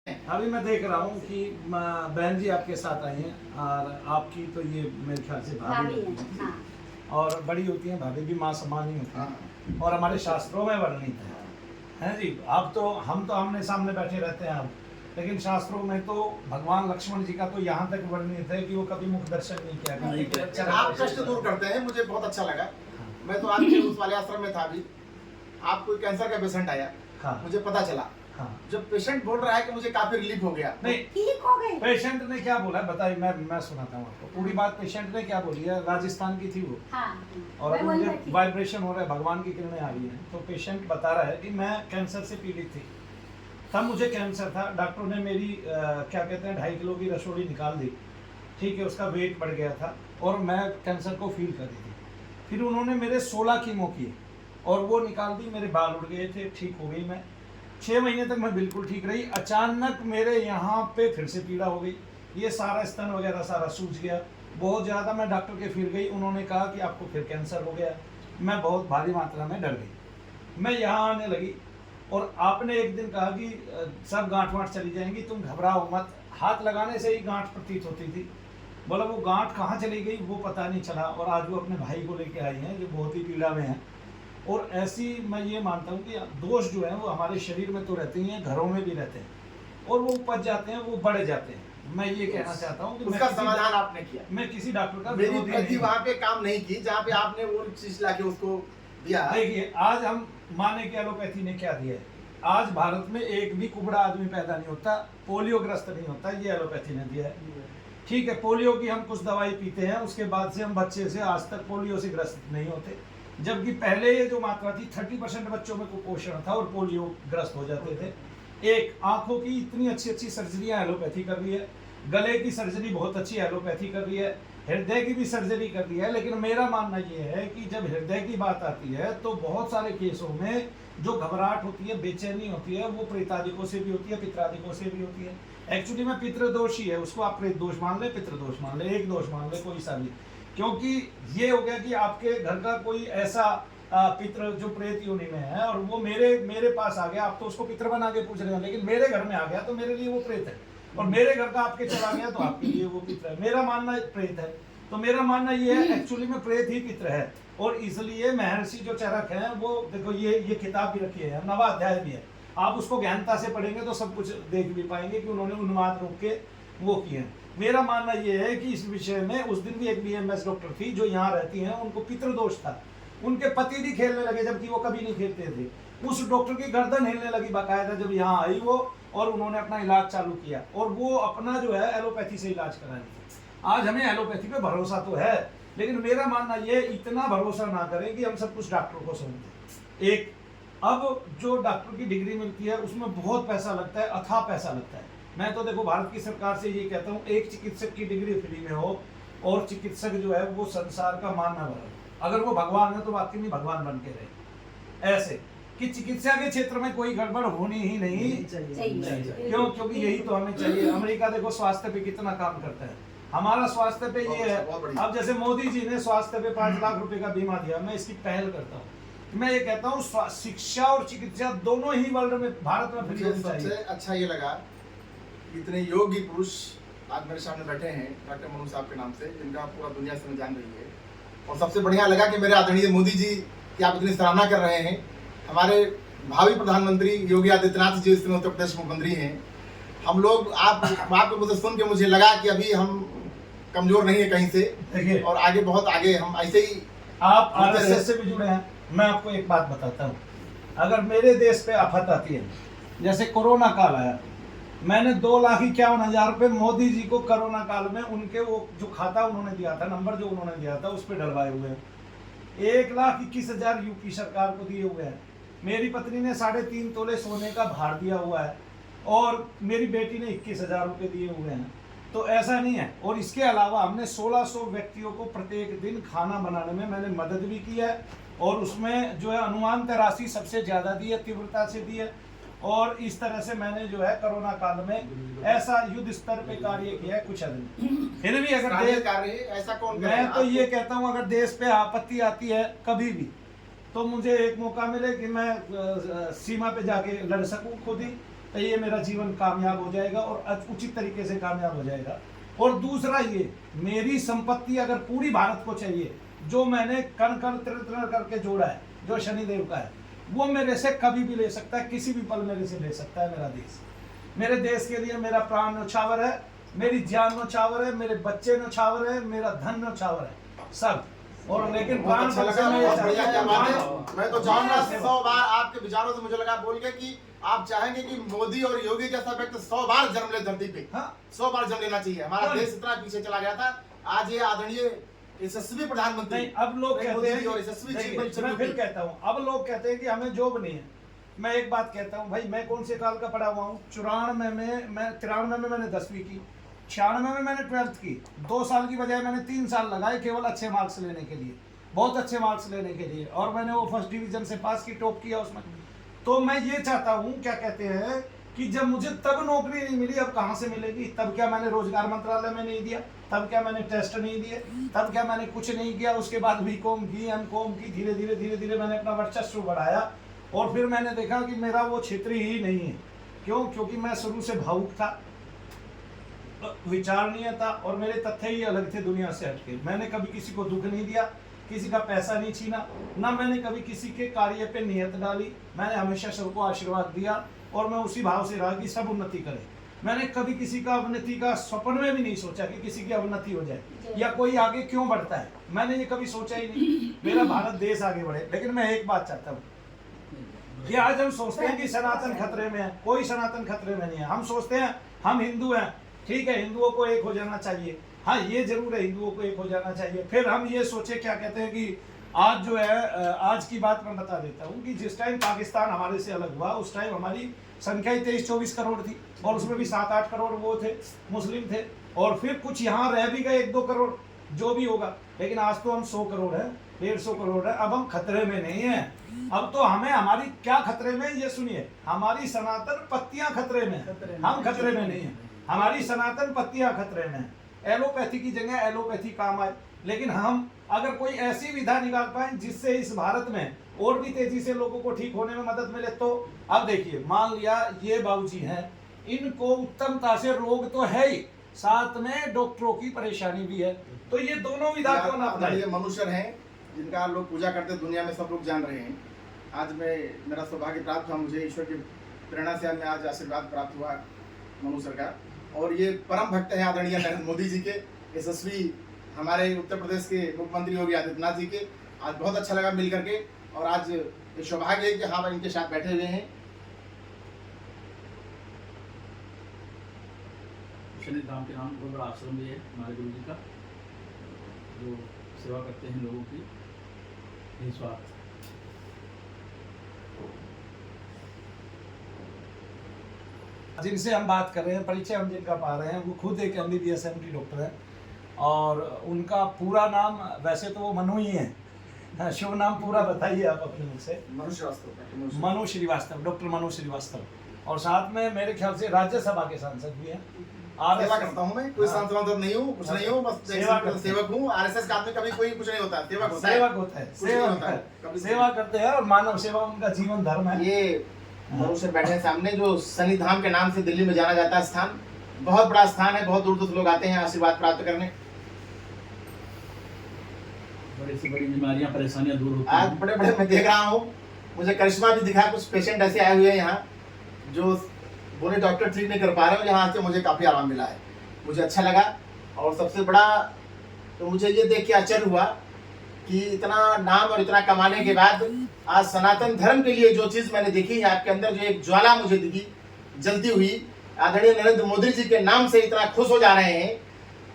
अभी मैं देख रहा हूँ कि बहन जी आपके साथ आई हैं और आपकी तो ये मेरे ख्याल से भाभी भाभी होती है, हैं। हाँ। और बड़ी होती हैं भाभी भी माँ समान ही होती हैं और हमारे शास्त्रों में वर्णित है जी। अब तो हम तो आमने सामने बैठे रहते हैं अब, लेकिन शास्त्रों में तो भगवान लक्ष्मण जी का तो यहाँ तक वर्णित है कि वो कभी मुख दर्शन नहीं किया करते। आप कष्ट दूर करते हैं, मुझे बहुत अच्छा लगा। मैं तो आपके उस वाले आश्रम में था अभी, आप कोई कैंसर का पेशेंट आया, हाँ मुझे पता चला। हाँ जब पेशेंट बोल रहा है कि मुझे काफी रिलीफ हो गया, नहीं, ठीक हो गए। पेशेंट ने क्या बोला बताइए, मैं सुनाता हूँ आपको पूरी बात। पेशेंट ने क्या बोली है, राजस्थान की थी वो, हाँ, और मैं अभी वही मुझे बैठी। वाइब्रेशन हो रहा है, भगवान की किरणें आ रही हैं। तो पेशेंट बता रहा है कि मैं कैंसर से पीड़ित थी, तब मुझे कैंसर था। डॉक्टर ने मेरी क्या कहते हैं 2.5 किलो की रसोड़ी निकाल दी, ठीक है, उसका वेट बढ़ गया था और मैं कैंसर को फील कर रही थी। फिर उन्होंने मेरे 16 कीमो किए और वो निकाल दी, मेरे बाल उड़ गए थे, ठीक हो गई मैं। 6 महीने तक मैं बिल्कुल ठीक रही। अचानक मेरे यहाँ पे फिर से पीड़ा हो गई, ये सारा स्तन वगैरह सारा सूज गया बहुत ज़्यादा। मैं डॉक्टर के फिर गई, उन्होंने कहा कि आपको फिर कैंसर हो गया। मैं बहुत भारी मात्रा में डर गई, मैं यहाँ आने लगी और आपने एक दिन कहा कि सब गांठ वाँठ चली जाएंगी, तुम घबराओ मत। हाथ लगाने से ही गांठ प्रतीत होती थी। बोला वो गांठ कहाँ चली गई वो पता नहीं चला। और आज वो अपने भाई को लेके आई हैं जो बहुत ही पीड़ा में है। और ऐसी मैं ये मानता हूँ कि दोष जो है वो हमारे शरीर में तो रहते ही हैं, घरों में भी रहते हैं और वो उपज जाते हैं, वो बढ़ जाते हैं। मैं ये कहना चाहता हूँ कि उसका समाधान आपने किया। मैं किसी डॉक्टर का मेरी विरोधी प्रति नहीं हूँ। वहाँ पे काम नहीं की जहाँ पे आपने वो चीज लाके उसको दिया। देखिए आज हम माने कि एलोपैथी ने क्या दिया है। आज भारत में एक भी कुबड़ा आदमी पैदा नहीं होता, पोलियोग्रस्त नहीं होता, ये एलोपैथी ने दिया है। ठीक है, पोलियो की हम कुछ दवाई पीते हैं, उसके बाद से हम बच्चे से आज तक पोलियो से ग्रस्त नहीं होते। जबकि पहले ये जो मात्रा थी 30% बच्चों में कुपोषण था और पोलियो ग्रस्त हो जाते थे। एक आंखों की इतनी अच्छी अच्छी सर्जरियां एलोपैथी कर रही है, गले की सर्जरी बहुत अच्छी एलोपैथी कर रही है, हृदय की भी सर्जरी कर रही है। लेकिन मेरा मानना ये है कि जब हृदय की बात आती है तो बहुत सारे केसों में जो घबराहट होती है, बेचैनी होती है, वो प्रेतादिकों से भी होती है, पितरादिकों से भी होती है। एक्चुअली में पितृदोष ही है, उसको आप प्रेत दोष मान ले, पितृदोष मान ले, एक दोष मान ले, कोई सा भी। क्योंकि ये हो गया कि आपके घर का कोई ऐसा पितृ जो प्रेत योनि में है और वो मेरे पास आ गया, आप तो उसको पितृ बना के पूछ रहे हो, लेकिन मेरे घर में आ गया तो मेरे लिए वो प्रेत है, और मेरे घर का आपके चला गया तो आपके लिए वो पितृ है। मेरा मानना प्रेत है, तो मेरा मानना ये है एक्चुअली में प्रेत ही पितृ है। और इसलिए महर्षि जो चरक है वो देखो, ये किताब भी रखी है, 9वां अध्याय भी है, आप उसको गहनता से पढ़ेंगे तो सब कुछ देख भी पाएंगे कि उन्होंने उन्माद रोक के वो किए। मेरा मानना ये है कि इस विषय में उस दिन भी एक बीएमएस डॉक्टर थी जो यहाँ रहती हैं, उनको पितृदोष था, उनके पति भी खेलने लगे जबकि वो कभी नहीं खेलते थे। उस डॉक्टर की गर्दन हिलने लगी बाकायदा जब यहाँ आई वो, और उन्होंने अपना इलाज चालू किया और वो अपना जो है एलोपैथी से इलाज करा रही थी। आज हमें एलोपैथी पे भरोसा तो है, लेकिन मेरा मानना ये इतना भरोसा ना करें कि हम सब कुछ डॉक्टरों को सौंप दें। एक अब जो डॉक्टर की डिग्री मिलती है उसमें बहुत पैसा लगता है, अथाह पैसा लगता है। मैं तो देखो भारत की सरकार से ये कहता हूँ, एक चिकित्सक की डिग्री फ्री में हो और चिकित्सक जो है वो संसार का मानना बने। अगर वो भगवान है तो वाकई में भगवान बन के रहे, ऐसे कि चिकित्सा के क्षेत्र में कोई गड़बड़ होनी ही नहीं चाहिए। क्यों? क्योंकि यही तो हमें चाहिए। अमेरिका देखो स्वास्थ्य पे कितना काम करता है, हमारा स्वास्थ्य पे ये है। अब जैसे मोदी जी ने स्वास्थ्य पे 5 लाख रुपए का बीमा दिया, मैं इसकी पहल करता हूँ। मैं ये कहता हूँ शिक्षा और चिकित्सा दोनों ही वर्ल्ड में, भारत में फ्री होनी चाहिए। सबसे अच्छा ये लगा इतने योग्य पुरुष आज मेरे सामने बैठे हैं डॉक्टर मनु साहब के नाम से, जिनका पूरा दुनिया से जान रही है। और सबसे बढ़िया लगा कि मेरे आदरणीय मोदी जी की आप इतनी सराहना कर रहे हैं। हमारे भावी प्रधानमंत्री योगी आदित्यनाथ जी इस समय उत्तर प्रदेश मुख्यमंत्री हैं। हम लोग आपको मुझे सुन के मुझे लगा कि अभी हम कमजोर नहीं है कहीं से, और आगे बहुत आगे हम ऐसे ही। आप आरएसएस से भी जुड़े हैं। मैं आपको एक बात बताता हूँ, अगर मेरे देश पे आफत आती है, जैसे कोरोना काल आया, मैंने 2,51,000 रुपये मोदी जी को कोरोना काल में उनके वो जो खाता उन्होंने दिया था, नंबर जो उन्होंने दिया था उस पर डलवाए हुए हैं। 1,21,000 यूपी सरकार को दिए हुए हैं। मेरी पत्नी ने 3.5 तोले सोने का भार दिया हुआ है और मेरी बेटी ने 21,000 रुपये दिए हुए हैं। तो ऐसा नहीं है। और इसके अलावा हमने 1600 व्यक्तियों को प्रत्येक दिन खाना बनाने में मैंने मदद भी की है, और उसमें जो है अनुमानतः राशि सबसे ज़्यादा दी है, तीव्रता से दी है। और इस तरह से मैंने जो है कोरोना काल में ऐसा युद्ध स्तर पे कार्य किया है कुछ आदमी। फिर भी अगर देश कार्य ऐसा कौन, मैं तो ये कहता हूँ अगर देश पे आपत्ति आती है कभी भी, तो मुझे एक मौका मिले कि मैं सीमा पे जाके लड़ सकूं खुद ही, तो ये मेरा जीवन कामयाब हो जाएगा और उचित तरीके से कामयाब हो जाएगा। और दूसरा ये, मेरी संपत्ति अगर पूरी भारत को चाहिए, जो मैंने कण कण तिर तिर करके जोड़ा है, जो शनिदेव का है, वो मेरे से कभी भी ले सकता है, किसी भी पल मेरे से ले सकता है मेरा देश। मेरे देश के लिए मेरा प्राण न्यौछावर है, मेरी जान न्यौछावर है, मेरे बच्चे न्यौछावर है, मेरा धन न्यौछावर है, सब। और लेकिन प्राण अच्छा लगा, बहुत बढ़िया, क्या बात है। मैं तो चाहूंगा 100 बार आपके विचारों से मुझे लगा बोल के कि आप चाहेंगे कि मोदी और योगी जैसा व्यक्ति 100 बार जन्म ले धरती पे। हाँ। 100 बार जन्म लेना चाहिए। हमारा देश इतना पीछे चला गया था, आज ये आदरणीय यशस्वी प्रधानमंत्री। नहीं, अब लोग कहते हैं, और यशस्वी मैं फिर कहता हूँ, अब लोग कहते हैं कि हमें जॉब नहीं है। मैं एक बात कहता हूँ भाई, मैं कौन से काल का पढ़ा हुआ हूँ? 94 में मैं 93 में मैंने 10वीं की, 96 में मैंने 12th की। 2 साल की बजाय मैंने 3 साल लगाए केवल अच्छे मार्क्स लेने के लिए, बहुत अच्छे मार्क्स लेने के लिए, और मैंने वो फर्स्ट डिवीजन से पास की, टॉप किया उसमें। तो मैं ये चाहता हूँ, क्या कहते हैं कि जब मुझे तब नौकरी नहीं मिली, अब कहाँ से मिलेगी? तब क्या मैंने रोजगार मंत्रालय में नहीं दिया? तब क्या मैंने टेस्ट नहीं दिए? तब क्या मैंने कुछ नहीं किया? उसके बाद बीकॉम की, एमकॉम की, धीरे धीरे मैंने अपना वर्चस्व बढ़ाया, और फिर मैंने देखा कि मेरा वो क्षेत्र ही नहीं है। क्यों? क्योंकि मैं शुरू से भावुक था, विचारणीय था, और मेरे तथ्य ही अलग थे दुनिया से हटके। मैंने कभी किसी को दुख नहीं दिया, किसी का पैसा नहीं छीना, ना मैंने कभी किसी के कार्य पे नियत डाली। मैंने हमेशा सबको आशीर्वाद दिया, और मैं उसी भाव से रहा कि सब उन्नति करें। मैंने कभी किसी का अवनति का स्वप्न में भी नहीं सोचा कि किसी की अवनति हो जाए या कोई आगे क्यों बढ़ता है, मैंने ये कभी सोचा ही नहीं। मेरा भारत देश आगे बढ़े। लेकिन मैं एक बात चाहता हूँ कि आज हम सोचते हैं कि सनातन खतरे में है, कोई सनातन खतरे में नहीं है। हम सोचते हैं हम हिंदू हैं, ठीक है, हिंदुओं को एक हो जाना चाहिए, हाँ ये जरूर है, हिंदुओं को एक हो जाना चाहिए। फिर हम ये सोचे, क्या कहते हैं कि आज जो है, आज की बात मैं बता देता हूँ कि जिस टाइम पाकिस्तान हमारे से अलग हुआ, उस टाइम हमारी संख्या ही 23-24 करोड़ थी, और उसमें भी 7-8 करोड़ वो थे, मुस्लिम थे, और फिर कुछ यहाँ रह भी गए 1-2 करोड़, जो भी होगा। लेकिन आज तो हम 100 करोड़ है, 150 करोड़ है। अब हम खतरे में नहीं है। अब तो हमें, हमारी क्या खतरे में, ये सुनिए, हमारी सनातन पत्तियां खतरे में है, हम खतरे में नहीं है, हमारी सनातन पत्तियां खतरे में है। एलोपैथी की जगह एलोपैथी काम आए। लेकिन हम अगर कोई ऐसी विधा निकाल पाए जिससे इस भारत में और भी तेजी से लोगों को ठीक होने में मदद मिले, तो अब देखिए, मान लिया ये बाबूजी हैं, इनको उत्तमता से रोग तो है ही, साथ में डॉक्टरों की परेशानी भी है, तो ये दोनों विधा क्यों ना अपनाएं? ये मनुष्य हैं जिनका लोग पूजा करते, दुनिया में सब लोग जान रहे हैं। आज मेरा सौभाग्य प्राप्त हुआ, मुझे ईश्वर की प्रेरणा से हमें आज आशीर्वाद प्राप्त हुआ मनुष्य का। और ये परम भक्त हैं आदरणीय नरेंद्र मोदी जी के, यशस्वी हमारे उत्तर प्रदेश के मुख्यमंत्री योगी आदित्यनाथ जी के। आज बहुत अच्छा लगा मिल करके, और आज ये सौभाग्य है कि हाँ इनके साथ बैठे हुए हैं। शनिधाम के नाम बहुत बड़ा आश्रम भी है हमारे गुरु जी का, जो सेवा करते हैं लोगों की निस्वार्थ। जिनसे हम बात कर रहे हैं, परिचय हम जिनका पा रहे हैं, वो खुद एक MBBS MD डॉक्टर है, और उनका पूरा नाम, वैसे तो वो मनु ही है, शुभ नाम पूरा बताइए आप अपने मुख से। मनु श्रीवास्तव। मनु श्रीवास्तव, डॉक्टर मनु श्रीवास्तव। और साथ में मेरे ख्याल से राज्यसभा के सांसद भी हैं। सेवा करता हूँ मैं, कोई सांसद नहीं हूँ, कुछ नहीं हूँ, बस सेवक हूँ। RSS का आदमी कभी कोई कुछ नहीं होता, सेवक होता है, सेवक होता है, सेवा करते हैं, और मानव सेवा उनका जीवन धर्म है। ये मनुष्य बैठे सामने, जो शनिधाम के नाम से दिल्ली में जाना जाता है स्थान, बहुत बड़ा स्थान है, बहुत दूर दूर से लोग आते हैं आशीर्वाद प्राप्त करने। बड़ी से बड़ी बीमारियां, परेशानियां दूर होती आज हैं। बड़े बड़े मैं देख रहा हूँ, मुझे करिश्मा भी दिखा। कुछ पेशेंट ऐसे आए हुए हैं यहाँ जो बोले डॉक्टर ठीक नहीं कर पा रहे हो, यहाँ आके मुझे काफी आराम मिला है, मुझे अच्छा लगा। और सबसे बड़ा तो मुझे ये देख के आश्चर्य हुआ कि इतना नाम और इतना कमाने के बाद आज सनातन धर्म के लिए जो चीज मैंने देखी है आपके अंदर, जो एक ज्वाला मुझे दिखी जलती हुई, आदरणीय नरेंद्र मोदी जी के नाम से इतना खुश हो जा रहे हैं,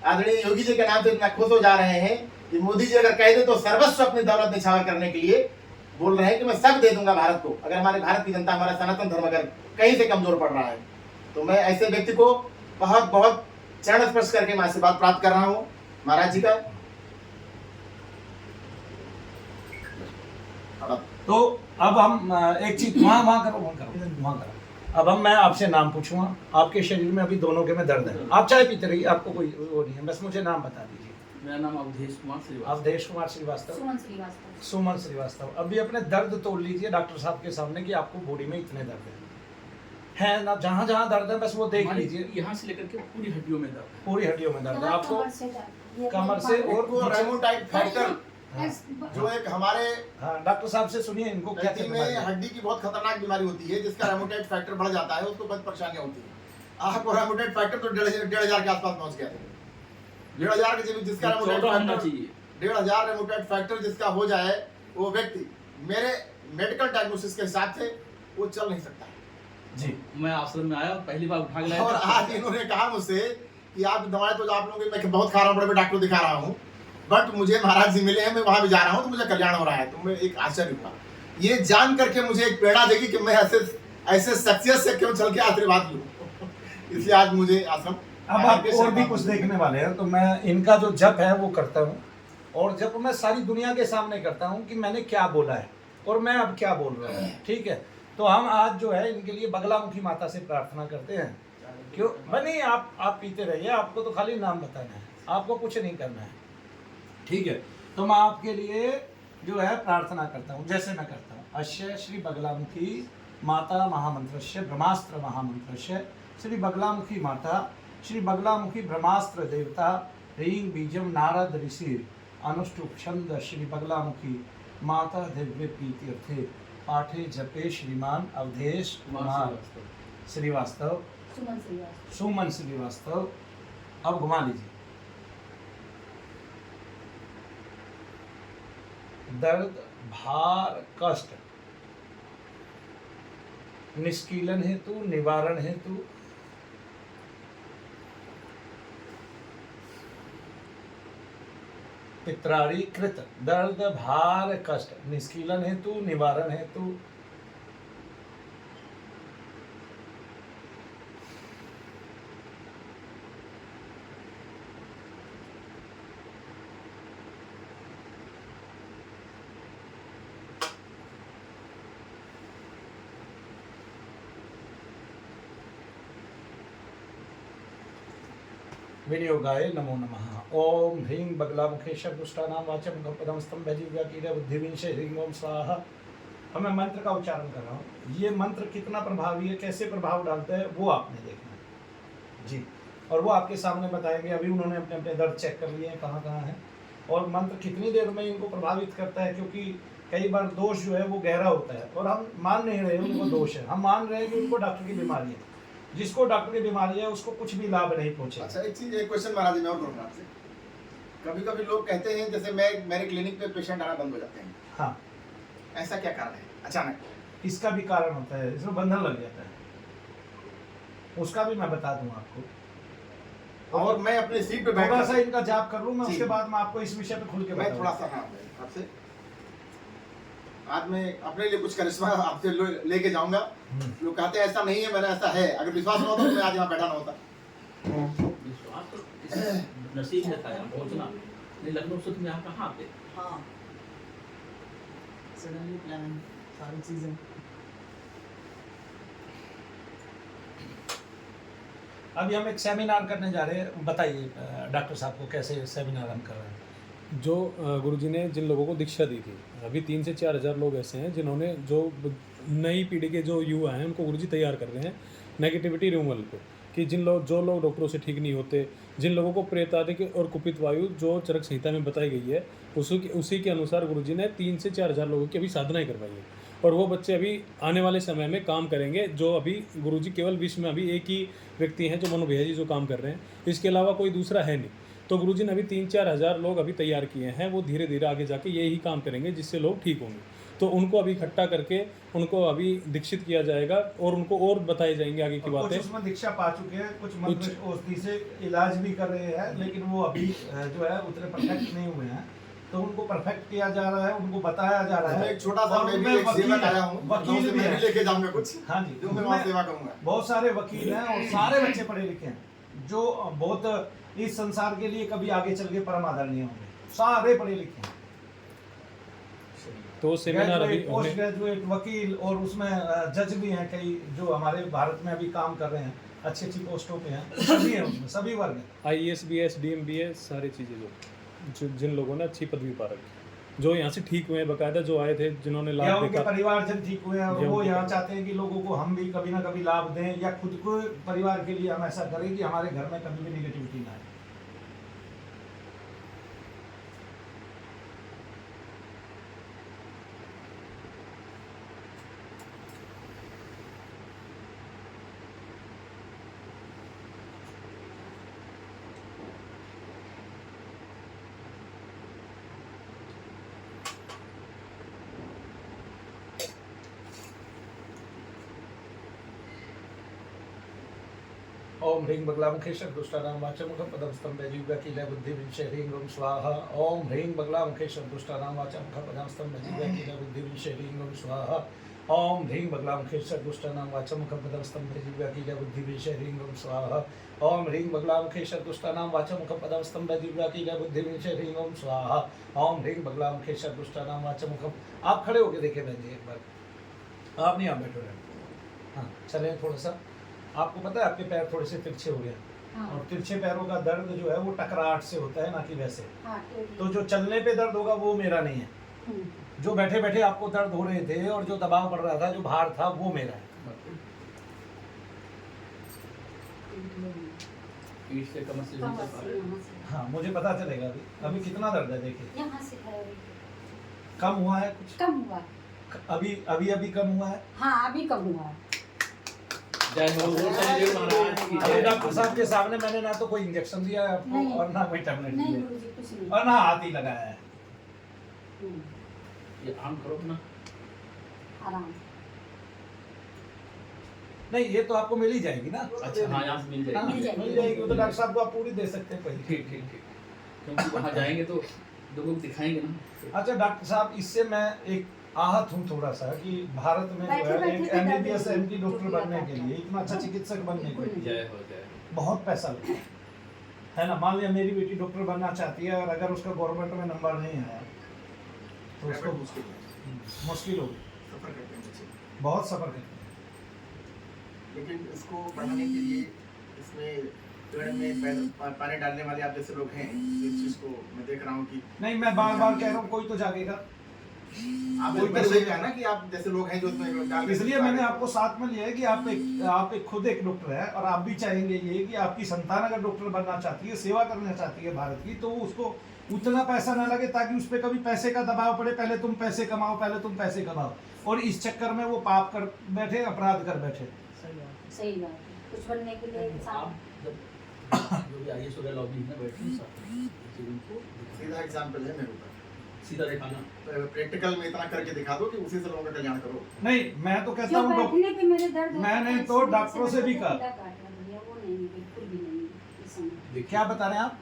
आदरणीय योगी जी के नाम से इतना खुश हो जा रहे हैं कि मोदी जी अगर कह दे तो सर्वस्व अपनी दौलत निछावर करने के लिए बोल रहे हैं कि मैं सब दे दूंगा भारत को। अगर हमारे भारत की जनता, हमारा सनातन धर्म अगर कहीं से कमजोर पड़ रहा है, तो मैं ऐसे व्यक्ति को बहुत बहुत चरण स्पर्श करके मैं आशीर्वाद प्राप्त कर रहा हूँ महाराज जी का। तो अब हम एक चीज, वहाँ करो। अब हम, मैं आपसे नाम पूछूंगा, आपके शरीर में अभी दोनों के में दर्द है, आप चाय पीते रहिए, आपको कोई वो नहीं है, बस मुझे नाम बता दीजिए। मेरा नाम अवधेश कुमार श्रीवास्तव। अवधेश कुमार श्रीवास्तव, सुमन श्रीवास्तव। अभी अपने दर्द तोड़ लीजिए डॉक्टर साहब के सामने कि आपको बॉडी में इतने दर्द है। है ना, जहाँ जहाँ दर्द है बस वो देख मान लीजिए, लीजिए यहाँ से लेकर के पूरी हड्डियों में दर्द है। पूरी हड्डियों में दर्द है आपको, कमर कमर से और उनको रेमोटाइड फैक्टर हाँ। जो एक हमारे हाँ डॉक्टर साहब से सुनिए इनको क्या व्यक्ति में हड्डी की बहुत खतरनाक बीमारी होती है, जिसका रेमोटाइड फैक्टर बढ़ जाता है, उसको बहुत परेशानियां होती है। आपको रेमोटाइड फैक्टर तो 1,500 के आसपास पहुंच गया है। 1,500 के जिसका रेमोटाइड 14 होना फैक्टर चाहिए। 1,500 रेमोटाइड फैक्टर जिसका हो जाए, वो व्यक्ति मेरे मेडिकल डायग्नोसिस के हिसाब से वो चल नहीं सकता है। जी। मैं आश्रम में आया और पहली बार उठा के लाया और था। आज इन्होंने कहा मुझसे कि आप दवाएं तो आप लोगों की मैं बहुत खा रहा हूँ, बड़े बड़े डॉक्टर दिखा रहा हूँ, बट मुझे महाराज जी मिले हैं, मैं वहां भी जा रहा हूँ तो मुझे कल्याण हो रहा है। तो मैं एक आश्चर्य हुआ, ये जान करके मुझे एक प्रेरणा देगी कि मैं ऐसे सक्सेस से क्यों चल के आशीर्वाद लूं। इसलिए आज मुझे आश्रम अब आप और भी कुछ देखने वाले हैं, तो मैं इनका जो जप है वो करता हूँ, और जब मैं सारी दुनिया के सामने करता हूँ कि मैंने क्या बोला है और मैं अब क्या बोल रहा हूँ। ठीक है, तो हम आज जो है इनके लिए बगलामुखी माता से प्रार्थना करते हैं। क्यों नहीं, आप पीते रहिए, आपको तो खाली नाम बताना है, आपको कुछ नहीं करना है। ठीक है, तो मैं आपके लिए जो है प्रार्थना करता हूँ, जैसे मैं करता हूँ। अश्य श्री बगलामुखी माता महामंत्रस्य ब्रह्मास्त्र महामंत्रस्य श्री बगलामुखी माता श्री बगलामुखी ब्रह्मास्त्र देवता ह्रीं बीजम नारद ऋषि अनुष्टुप छंद श्री बगलामुखी माता दिव्य प्रीत्यर्थे पाठे जपे श्रीमान अवधेश कुमार श्रीवास्तव सुमन श्रीवास्तव। अब घुमा लीजिए। दर्द भार कष्ट निष्कीलन हेतु निवारण हेतु पित्रारी कृत दर्द भार कष्ट निष्कीलन हेतु निवारण हेतु विनियोगाय नमो नमः। ओम ह्रीं बगलामुखे शब्दुष्टानां वाचम गपदमस्तम भजिव्याकीर बुद्धिविंशे ह्रीं ओम स्वाहा। अब मैं मंत्र का उच्चारण कर रहा हूँ। ये मंत्र कितना प्रभावी है, कैसे प्रभाव डालता है, वो आपने देखना है जी, और वो आपके सामने बताएंगे। अभी उन्होंने अपने अपने दर्द चेक कर लिए हैं कहाँ कहाँ है, और मंत्र कितनी देर में इनको प्रभावित करता है, क्योंकि कई बार दोष जो है वो गहरा होता है और हम मान नहीं रहे उनको दोष है, हम मान रहे हैं कि उनको डॉक्टर की बीमारी है। जिसको डॉक्टर की बीमारी है उसको कुछ भी लाभ नहीं पहुंचे। अच्छा, एक क्वेश्चन महाराज जी मैं और करूंगा आपसे। कभी कभी लोग कहते हैं जैसे मेरे क्लिनिक पे पेशेंट आना बंद हो जाते हैं, हाँ, ऐसा क्या कारण है अचानक? इसका भी कारण होता है, इसमें बंधन लग जाता है, उसका भी मैं बता दूं आपको। और मैं अपने सीट पे थोड़ा सा बैठ इनका जाप कर लूं मैं, जी। उसके बाद मैं आपको इस विषय पे खुल के मैं बताऊंगा। थोड़ा सा हाँ आपसे आज मैं अपने लिए कुछ करिश्मा आपसे लेके जाऊंगा। लोग कहते हैं ऐसा नहीं है, मैंने ऐसा है। अगर विश्वास ना होता तो मैं आज यहाँ बैठा ना होता। विश्वास तो इस नसीब में था यहाँ पहुँचना, नहीं लखनऊ से तुम यहाँ कहाँ आते? हाँ, सडनली प्लान सारी चीजें। अभी हम एक सेमिनार करने जा रहे हैं, बताइए डॉक्टर साहब को कैसे सेमिनार हम कर रहे हैं। जो गुरुजी ने जिन लोगों को दीक्षा दी थी, अभी 3 से 4 हज़ार लोग ऐसे हैं जिन्होंने, जो नई पीढ़ी के जो युवा हैं उनको गुरुजी तैयार कर रहे हैं नेगेटिविटी रिमूवल को, कि जो लोग डॉक्टरों से ठीक नहीं होते, जिन लोगों को प्रेत आदि और कुपित वायु जो चरक संहिता में बताई गई है, उसी के अनुसार गुरुजी ने 3 से 4 हज़ार लोगों की अभी साधनाएं करवाई है। और वो बच्चे अभी आने वाले समय में काम करेंगे। जो अभी गुरुजी केवल विश्व में अभी एक ही व्यक्ति हैं जो मनु भैया जी जो काम कर रहे हैं, इसके अलावा कोई दूसरा है नहीं। तो गुरुजी ने अभी 3-4 हज़ार लोग अभी तैयार किए हैं, वो धीरे धीरे आगे जाके यही काम करेंगे जिससे लोग ठीक होंगे। तो उनको अभी इकट्ठा करके उनको अभी दीक्षित किया जाएगा और उनको और बताए जाएंगे आगे की बातें। कुछ उसमें दीक्षा पा चुके हैं, कुछ मंत्र औषधि से इलाज भी कर रहे हैं, लेकिन वो अभी जो है उतने परफेक्ट नहीं हुए हैं, तो उनको परफेक्ट किया जा रहा है, उनको बताया जा रहा है। एक छोटा सा और मैं उनमें भी एक सेवक आया हूँ, वकील भी मैं है। भी लेके जाऊंगा कुछ, हाँ जी, जो मैं वहाँ सेवा करूंगा। बहुत सारे वकील हैं और सारे बच्चे पढ़े लिखे हैं, जो बहुत इस संसार के लिए कभी आगे चल के परम आदरणीय होंगे, सारे पढ़े लिखे हैं। तो सेमिनार अभी पोस्ट ग्रेजुएट वकील, और उसमें जज भी हैं कई जो हमारे भारत में अभी काम कर रहे हैं, अच्छी अच्छी पोस्टों पे हैं, सभी हैं उसमें, सभी वर्ग हैं। IAS BS DM BS सारी चीज़ें जो जिन लोगों ने अच्छी पदवी पा रखी। जो यहाँ से ठीक हुए हैं, बकायदा जो आए थे जिन्होंने या लाभ उनके देखा। परिवारजन ठीक हुए हैं और या वो उनके यहाँ चाहते हैं कि लोगों को हम भी कभी ना कभी लाभ दें, या खुद को परिवार के लिए हम ऐसा करें कि हमारे घर में कभी भी निगेटिविटी ना आए। ओम ह्रीं बगलामुखेश्वर दुष्टानां वाचमुखं पदं स्तंभे जीव्याकीलय बुद्धि विंशे ह्रीं ओम स्वाहा। ओम ह्रीं बगलामुखेश्वर दुष्टानां वाचमुखं पदं स्तंभे जीव्याकीलय बुद्धि विंशे ह्रीं ओम स्वाहा। ओम ह्रीं बगलामुखेश्वर दुष्टानां वाचमुखं पदं स्तंभे जीव्याकीलय बुद्धि विंशे ह्रीं ओम स्वाहा। ओम ह्रीं बगलामुखेश्वर दुष्टानां वाचमुखं पदं स्तंभे जीव्याकीलय बुद्धि विंशे ह्रीं ओम स्वाहा। ओम ह्रीं बगलामुखेश्वर दुष्टानां वाचमुखं। आप खड़े होके देखें बहन जी एक बार, आप नहीं, आप बैठो रहे। हाँ चलें थोड़ा सा। आपको पता है आपके पैर थोड़े से तिरछे हो गए, हाँ। और तिरछे पैरों का दर्द जो है वो टकराहट से होता है, ना कि वैसे। हाँ, तो जो चलने पे दर्द होगा वो मेरा नहीं है, जो बैठे बैठे आपको दर्द हो रहे थे और जो दबाव पड़ रहा था, जो भार था, वो मेरा है। पीठ से कमर से कमर नीचे पा से रहे हैं। यहाँ से हाँ मुझे पता चलेगा अभी। अभी कितना दर्द है देखिए, यहाँ से है, कम हुआ है कुछ? कम हुआ। अभी अभी अभी कम हुआ है। हाँ अभी कम हुआ। जय हो शनिदेव महाराज की अभी जय। डॉक्टर साहब के सामने मैंने ना तो कोई इंजेक्शन दिया है आपको नहीं। और ना कोई टैबलेट नहीं दिया है, गुरुजी कुछ नहीं। और ना हाथ ही लगाया है। हम्म, ये आम करो ना। आराम। नहीं ये तो आपको मिल ही जाएगी ना। अच्छा हाँ, यहाँ से मिल हाँ, जाएगी। मिल जाएगी, वो तो डॉक्टर साहब को आप पूरी दे सकते हैं पहले। ठीक ठीक ठीक, क्योंकि वहाँ जाएंगे तो लोगों को दिखाएंगे ना। अच्छा डॉक्टर साहब, इससे मैं एक आहत हूँ थोड़ा सा कि भारत में जो बैठे है बैठे एक तो एमबीबीएस दर्द एमडी डॉक्टर नहीं बनने होता के लिए, इतना अच्छा चिकित्सक बनने के लिए जय हो जय। बहुत पैसा लगता है ना। मान लिया मेरी बेटी डॉक्टर बनना चाहती है और अगर उसका गवर्नमेंट में नंबर नहीं आया तो उसको मुश्किल है, मुश्किल होगी, सफर करते हैं बच्चे। बहुत सफर करते हैं। लेकिन इसको बढ़ाने के लिए इसमें पेड़ में पानी डालने वाले आप जैसे लोग हैं, इस चीज को मैं देख रहा हूँ कि नहीं मैं बार बार कह रहा हूँ कोई तो जागेगा। आप एक बार देख रहे हैं ना कि आप जैसे लोग हैं जो उसमें डाल के इसलिए मैंने आपको साथ में लिया है कि आप एक खुद एक डॉक्टर है और आप भी चाहेंगे ये कि आपकी संतान अगर डॉक्टर बनना चाहती है, सेवा करना चाहती है भारत की, तो उसको उतना पैसा ना लगे ताकि उस पर कभी पैसे का दबाव पड़े, पहले तुम पैसे कमाओ, पहले तुम पैसे कमाओ, और इस चक्कर में वो पाप कर बैठे, अपराध कर बैठे। सही बात है। कुछ बनने के लिए इंसान आप जब जो भी आईएएस वगैरह लॉबी में बैठे हैं सब उनको सीधा एग्जाम्पल है मेरे ऊपर, सीधा दिखाना। प्रैक्टिकल में इतना करके दिखा दो कि उसी से लोगों का कल्याण करो। नहीं मैं तो कहता जो हूँ बैठने पे मेरे दर्द होता मैंने है, तो इससे डॉक्टरों से भी मेरे कहा। कीड़ा काट रहा है भैया, वो नहीं, बिल्कुल भी नहीं इस समय। क्या बता रहे हैं आप?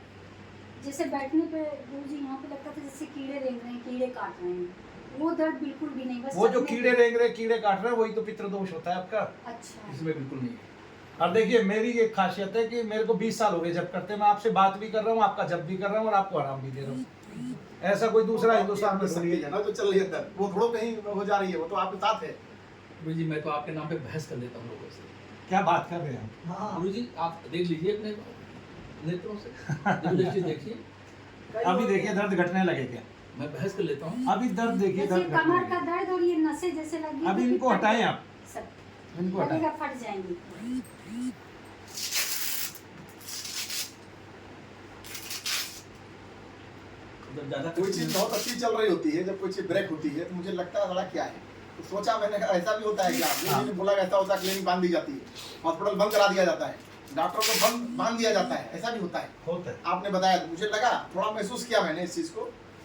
जैसे बैठने पे गुरुजी यहाँ पे लगता था जैसे कीड़े रेंग रहे हैं, कीड़े काट रहे हैं, वो दर्द बिल्कुल भी नहीं। बस वो जो चलने कीड़े पे- रेंग रहे, कीड़े काट रहे हैं, वही तो पितृदोष होता है आपका। अच्छा इसमें बिल्कुल नहीं है। और देखिए मेरी एक खासियत है कि मेरे को 20 साल हो गए जब करते, मैं आपसे बात भी कर रहा हूँ, आपका जब भी कर रहा हूँ और आपको आराम भी दे रहा हूँ। ऐसा कोई दूसरा हिंदुस्तान में थोड़ी है। ना जो चल रही है अंदर, वो थोड़ा कहीं हो जा रही है, वो तो आपके साथ है। गुरु जी मैं तो आपके नाम पे बहस कर लेता हूँ लोगों से। क्या बात कर रहे हैं आप? गुरु जी आप देख लीजिए अपने नेत्रों से, देखिए अभी देखिए दर्द घटने लगे क्या? मैं बहस कर लेता हूँ। अभी दर्द देखिए, जैसे दर्द घटने कमर का लगे। दर्द और ये नसें जैसे लगी अभी तो इनको फट हटाएं जाएंगी। आप, सब इनको हटाएं। लगेगा फट जाएंगी। जब ज्यादा कोई चीज बहुत अच्छी चल रही होती है, जब कोई चीज ब्रेक होती है तो मुझे लगता है साला क्या है, तो सोचा मैंने ऐसा भी होता है क्या? हाँ। मैंने बोला ऐसा होता है, क्लिनिक बांध दी जाती है, हॉस्पिटल बंद करा दिया जाता है, डॉक्टरों को बांध दिया जाता है, ऐसा भी होता है। होता है। आपने बताया तो मुझे लगा, थोड़ा महसूस किया मैंने इस चीज को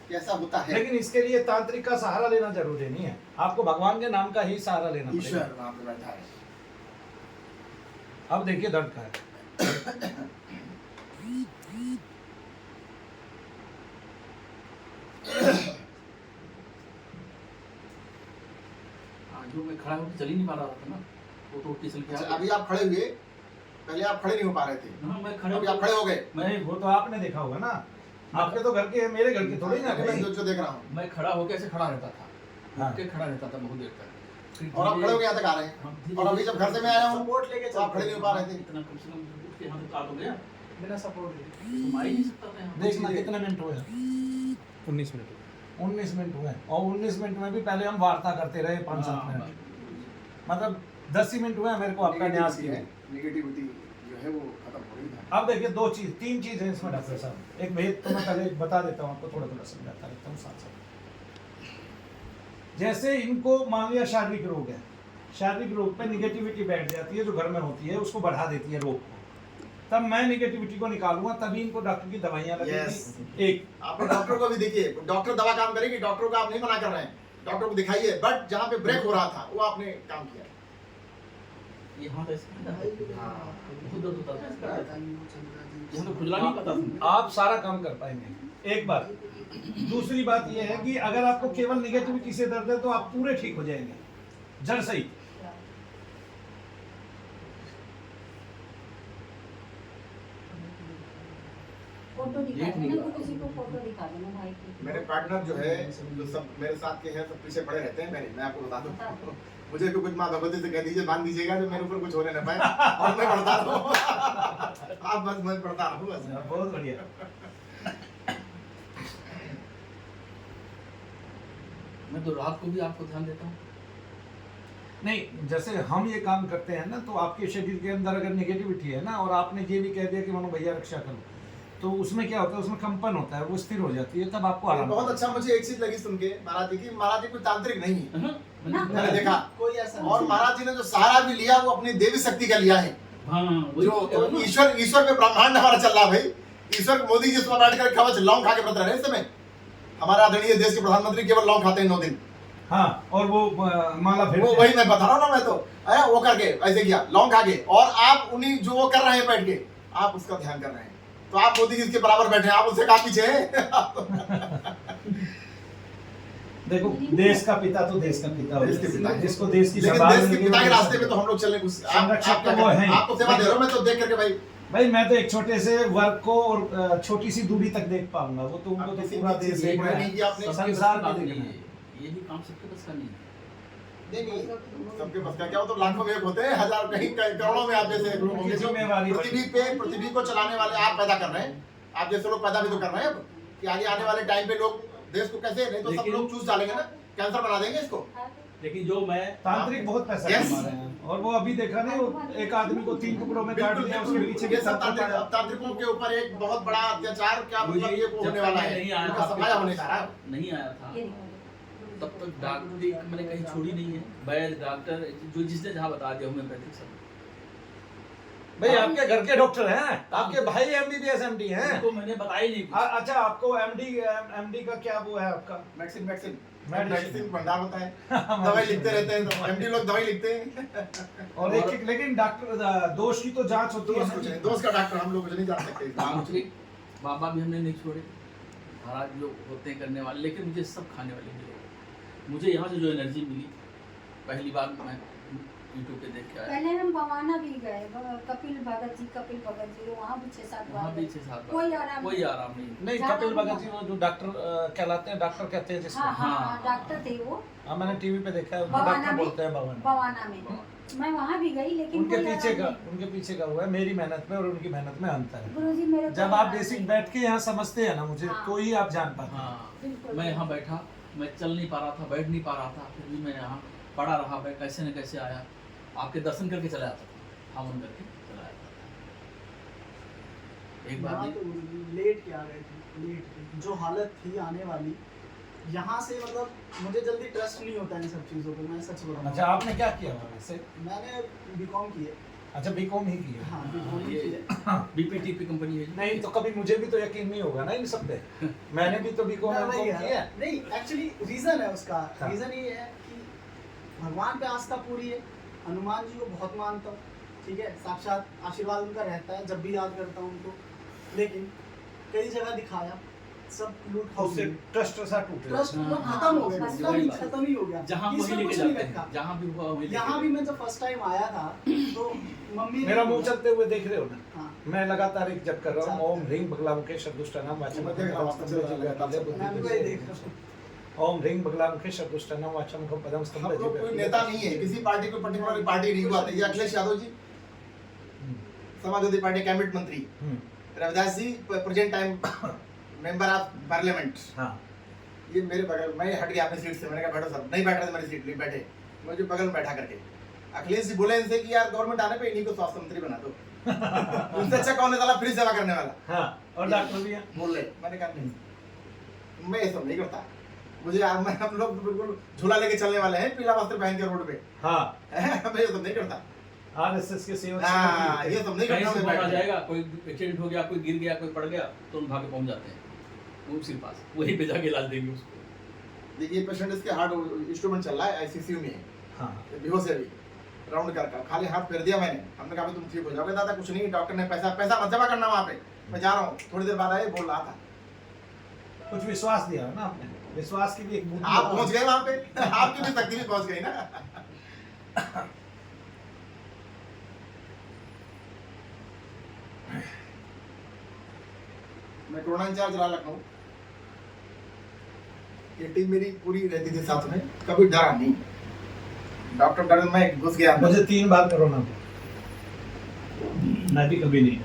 कि ऐसा होता है। लेकिन इसके लिए तांत्रिक का सहारा लेना जरूरी नहीं है, आपको भगवान के नाम का ही सहारा लेना पड़ेगा। ईश्वर वहाँ पे बैठा है। अब देखिए दर्द का है। हाँ, जो मैं खड़ा होकर चल ही नहीं पा रहा था ना, वो तो उल्टी चल के आ अच्छा, गया। अभी आप खड़े हुए, पहले आप खड़े नहीं हो पा रहे थे, हाँ, मैं खड़े अभी आप खड़े हो गए। नहीं वो तो आपने देखा होगा ना, आपके तो घर के, मेरे घर के थोड़ी ना। मैं जो देख रहा हूँ, मैं खड़ा होकर ऐसे खड़ा रहता था, हाँ। के खड़ा रहता था बहुत देर तक। फिर और आप धीरे- खड़े हो गए यहाँ तक आ रहे हैं, हाँ, धीरे- और अभी जब घर से मैं आया हूँ सपोर्ट लेके तो आप खड़े नहीं हो पा रहे थे। इतना कम से कम उठ के यहाँ तक आ तो गया, बिना सपोर्ट तो आ ही नहीं सकता था यहाँ। देखना कितने मिनट हुए। 19 मिनट 19 मिनट हुए और 19 मिनट में भी पहले हम वार्ता करते रहे 5-7 मिनट, मतलब 10 ही मिनट हुए मेरे को आपका न्यास की है। नेगेटिविटी जो है वो खत्म हो गई है। अब देखिए 3 चीज़ है इसमें डॉक्टर साहब। एक भेद तो मैं पहले बता देता हूँ आपको, थोड़ा समझाता रहता हूँ साथ साथ। जैसे इनको मान लिया शारीरिक रोग है, शारीरिक रोग पे निगेटिविटी बैठ जाती है जो घर में होती है, उसको बढ़ा देती है रोग को। तब मैं निगेटिविटी को निकालूंगा, तभी इनको डॉक्टर की दवाइयाँ लगेंगी। एक आप डॉक्टर को भी देखिए, डॉक्टर दवा काम करेगी, डॉक्टर को आप नहीं मना कर रहे हैं, डॉक्टर को दिखाइए, बट जहाँ पे ब्रेक हो रहा था वो आपने काम किया। यहाँ तो इसका हाँ। बहुत दर्द होता था, यहाँ तो खुजला नहीं पता था। आप सारा काम कर पाएंगे, एक बात। दूसरी बात यह है कि अगर आपको केवल निगेटिविटी से दर्द है तो आप पूरे ठीक हो जाएंगे जड़ से ही। फोटो दिखा देना, तो किसी को फोटो दिखा देना भाई की। मेरे पार्टनर जो है, जो सब मेरे साथ के हैं, सब पीछे पड़े रहते हैं मेरे। मैं आपको बता दूं, मुझे भी कुछ माँ भगवती से कह दीजिए, बांध दीजिएगा जो मेरे ऊपर कुछ होने न पाए और मैं पढ़ता रहूं। आप बस मैं पढ़ता रहूं बस। बहुत बढ़िया। मैं तो रात को भी आपको ध्यान देता हूँ। नहीं, जैसे हम ये काम करते हैं ना, तो आपके शरीर के अंदर अगर नेगेटिविटी है ना, और आपने ये भी कह दिया कि मनो भैया रक्षा करो, तो उसमें क्या होता है, उसमें कंपन होता है, वो स्थिर हो जाती है, तब आपको आराम बहुत होता अच्छा मुझे एक चीज लगी सुन के महाराज जी की, महाराज जी कोई तांत्रिक नहीं है, ना। मैंने देखा। कोई ऐसा और महाराज जी ने जो सहारा भी लिया वो अपनी देवी शक्ति का लिया है। हाँ, वही जो तो है ना। ईश्वर पे ब्रह्मांड हमारा चल रहा है भाई। ईश्वर मोदी जी इसमें बैठ कर कवच लौंग खा के व्रत रहे हैं इस समय। हमारे आदरणीय देश के प्रधानमंत्री केवल लौंग खाते हैं 9 दिन। हाँ, और वो माला वो फेरते वही मैं बता रहा हूँ ना, मैं तो वो करके ऐसे किया, लौंग खा के, और आप उन्हीं जो वो कर रहे हैं बैठ के, आप उसका ध्यान कर रहे हैं। तो आप मोदी जी के बराबर बैठे हैं, आप उससे कहाँ पीछे हैं? देखो, देश का पिता तो देश का पिता देश के पिता है। जिसको देश की लेकिन संभाल देश के लेंगे, पिता के वो रास्ते पे तो हम लोग चलने कुछ संरक्षक तो वो हैं। आप तो सेवा दे रहे हो, मैं तो देख करके भाई मैं तो एक छोटे से वर्ग को और छोटी सी दूरी तक देख पाऊंगा, वो तो उनको तो किसी पूरा भी देश चीज़ देख को रहा नहीं है, कि आपने संसार बात को नहीं देखना है। है। ये भी काम सबके बस का नहीं है। नहीं, सबके बस का क्या हो, तो लाखों में एक होते हैं, हजार कहीं करोड़ों में आप जैसे लोग होंगे जो जिम्मेवारी पृथ्वी को चलाने वाले आप पैदा कर रहे हैं। आप जैसे लोग पैदा भी तो कर रहे हैं अब, कि आगे आने वाले टाइम पे लोग देश को कैसे, नहीं तो सब लेकिन- लोग चूस डालेंगे ना, कैंसर बना देंगे इसको। लेकिन जो मैं तांत्रिक बहुत पैसा Yes. कमा रहे हैं, और वो अभी देखा नहीं, वो एक आदमी को 3 टुकड़ों में काट दिया, उसके पीछे ये के सब सब तांत्रिकों के ऊपर एक बहुत बड़ा अत्याचार, क्या मुझे मतलब ये वो जब होने तक वाला मैं है, नहीं आया इनका था, सफाया होने जा रहा है। नहीं आया था, ये देखो। तब तक डॉक्टरी मैंने कहीं छोड़ी नहीं है। वैद्य डॉक्टर जो जिसने जहाँ बता दिया होम्योपैथिक सब। भाई आपके घर के डॉक्टर हैं, आपके भाई MBBS MD हैं। उनको मैंने बताया ही नहीं कुछ। अच्छा, आपको MD का क्या वो है आपका? Medicine Medicine। भंडार होता है, दवाई लिखते रहते हैं, तो एमडी लोग दवाई लिखते हैं। और एक लेकिन डॉक्टर दोष की तो जांच होती है दोस्त कुछ नहीं, दोस्त का डॉक्टर हम लोग कुछ नहीं जान सकते। तांत्रिक बाबा भी हमने नहीं छोड़े, महाराज जो होते हैं करने वाले, लेकिन मुझे सब खाने वाले मिले। मुझे यहाँ से जो एनर्जी मिली, पहली बार मैं यूट्यूब पे देख के आया। पहले हम बवाना भी गए, कपिल भगत जी वहाँ भी 6-7 वहाँ बार भी गए। 6-7 बार कोई आराम कोई नहीं। आराम नहीं। नहीं, जाना कपिल भगत होगा। जी वो जो डॉक्टर कहलाते हैं, डॉक्टर कहते हैं जिसको। हाँ हाँ हाँ। हाँ, डॉक्टर थे वो हाँ, मैंने टीवी पे देखा है, उनको बवाना डॉक्टर में? बोलते हैं भवन। बवाना में। मैं वहाँ भी गई, लेकिन उनके कोई पीछे आराम का हुआ है, मेरी मेहनत में और उनकी मेहनत में अंतर नहीं। है। गुरुजी मेरे जब कोई आप आराम बेसिक नहीं। बैठ के यहाँ समझते हैं ना मुझे, हाँ। तो ही आप जान पाते हैं। हाँ, बिल्कुल। मैं यहाँ बैठा, मैं चल नहीं पा रहा था, बैठ नहीं पा रहा था, फिर भी मैं यहाँ पड़ा रहा। मैं कैसे न कैसे आया, आपके दर्शन करके चला जाता था, हवन करके चला जाता था। एक बार यहाँ नहीं, तो गुरुजी लेट के आ गए थे, लेट के। जो हालत थी आने वाली, यहाँ से मतलब मुझे जल्दी ट्रस्ट नहीं होता इन सब चीज़ों पे, मैं सच बोल रहा हूँ। अच्छा, आपने क्या किया वहाँ से? मैंने बीकॉम किए। अच्छा, बीकॉम ही किया। हाँ, बीकॉम ये किए। बीपीटीपी कंपनी है। नहीं तो कभी मुझे भी तो यकीन नहीं होगा ना इन सब पे। मैंने भी तो बीकॉम मैं वही किया है। नहीं, एक्चुअली रीज़न है उसका। हाँ। रीज़न ये है कि भगवान पे आस्था पूरी है, हनुमान जी को बहुत मानता हूँ, ठीक है, साक्षात आशीर्वाद उनका रहता है जब भी याद करता हूँ उनको। लेकिन कई जगह दिखाया, सब लूट खा उससे ट्रस्ट सा टूट गया। ट्रस्ट हाँ, खत्म हो गया, बस उसका भी वही बात। खत्म ही हो गया। जहाँ वही इसमें लेके कुछ नहीं जाते रखा। हैं, जहाँ भी हुआ वही लेके यहाँ भी जाते मैं जब फर्स्ट टाइम आया था तो मम्मी ने मेरा मुंह बोला- चलते हुए देख रहे हो ना, हाँ, मैं लगातार एक जप कर रहा हूँ, ओम ह्रीं बगलामुखे शब्दुष्टानाम वाचम मैं देख रहा हूँ, स्तंभे जीवगाताले बुद्धि मैं भी वही देख रहा हूँ। ओम ह्रीं बगलामुखे शब्दुष्टानाम वाचम पदम हम स्तंभे लोग कोई नेता नहीं है, किसी पार्टी को पर्टिकुलर पार्टी नहीं हुआ था। ये अखिलेश यादव जी समाजवादी पार्टी कैबिनेट मंत्री, Ravidas ji present time member of parliament, हाँ, ये मेरे बगल, मैं हट गया अपनी सीट से, मैंने कहा बैठो सर, नहीं बैठ रहे थे मेरी सीट, नहीं बैठे, मुझे बगल में बैठा करके। अखिलेश जी बोले इनसे कि यार गवर्नमेंट आने पे इन्हीं को स्वास्थ्य मंत्री बना दो, उनसे अच्छा कौन है साला फ्री सेवा करने वाला। हाँ, और डॉक्टर भी हैं। बोल रहे, मैंने कहा नहीं, मैं ये सब नहीं करता, मुझे मैं हम लोग बिल्कुल झूला लेके चलने वाले हैं, पीला वस्त्र पहन के रोड पे। हाँ, मैं ये सब नहीं करता। आरएसएस के सेवक हाँ, ये सब नहीं कहीं करता से मैं फोन आ बैठ के। जाएगा, कोई एक्सीडेंट हो गया, कोई गिर गया, कोई पड़ गया, तो हम भाग के पहुंच जाते हैं उनके पास, वहीं पे जाके इलाज देंगे उसको। देखिए पेशेंट इसके हार्ट इंस्ट्रूमेंट चल रहा है, आईसीयू में है, हाँ, बेहोश है अभी, राउंड कर खाली हाथ फेर दिया मैंने, हमने कहा तुम ठीक हो जाओगे दादा, कुछ नहीं, डॉक्टर ने पैसा मत जमा करना वहाँ पे, मैं जा रहा हूँ। थोड़ी देर बाद आए, बोल रहा था कुछ विश्वास दिया ना आपने, विश्वास की भी एक बूंद आप पहुंच गए वहाँ पे, आपकी भी शक्ति भी पहुंच गई ना। मैं कोरोना इंचार्ज रहा लखनऊ, ये टीम मेरी पूरी रहती थी साथ में, कभी डरा नहीं, डॉक्टर डर मैं घुस गया अंदर। मुझे 3 बार कोरोना हुआ, मैं भी कभी नहीं,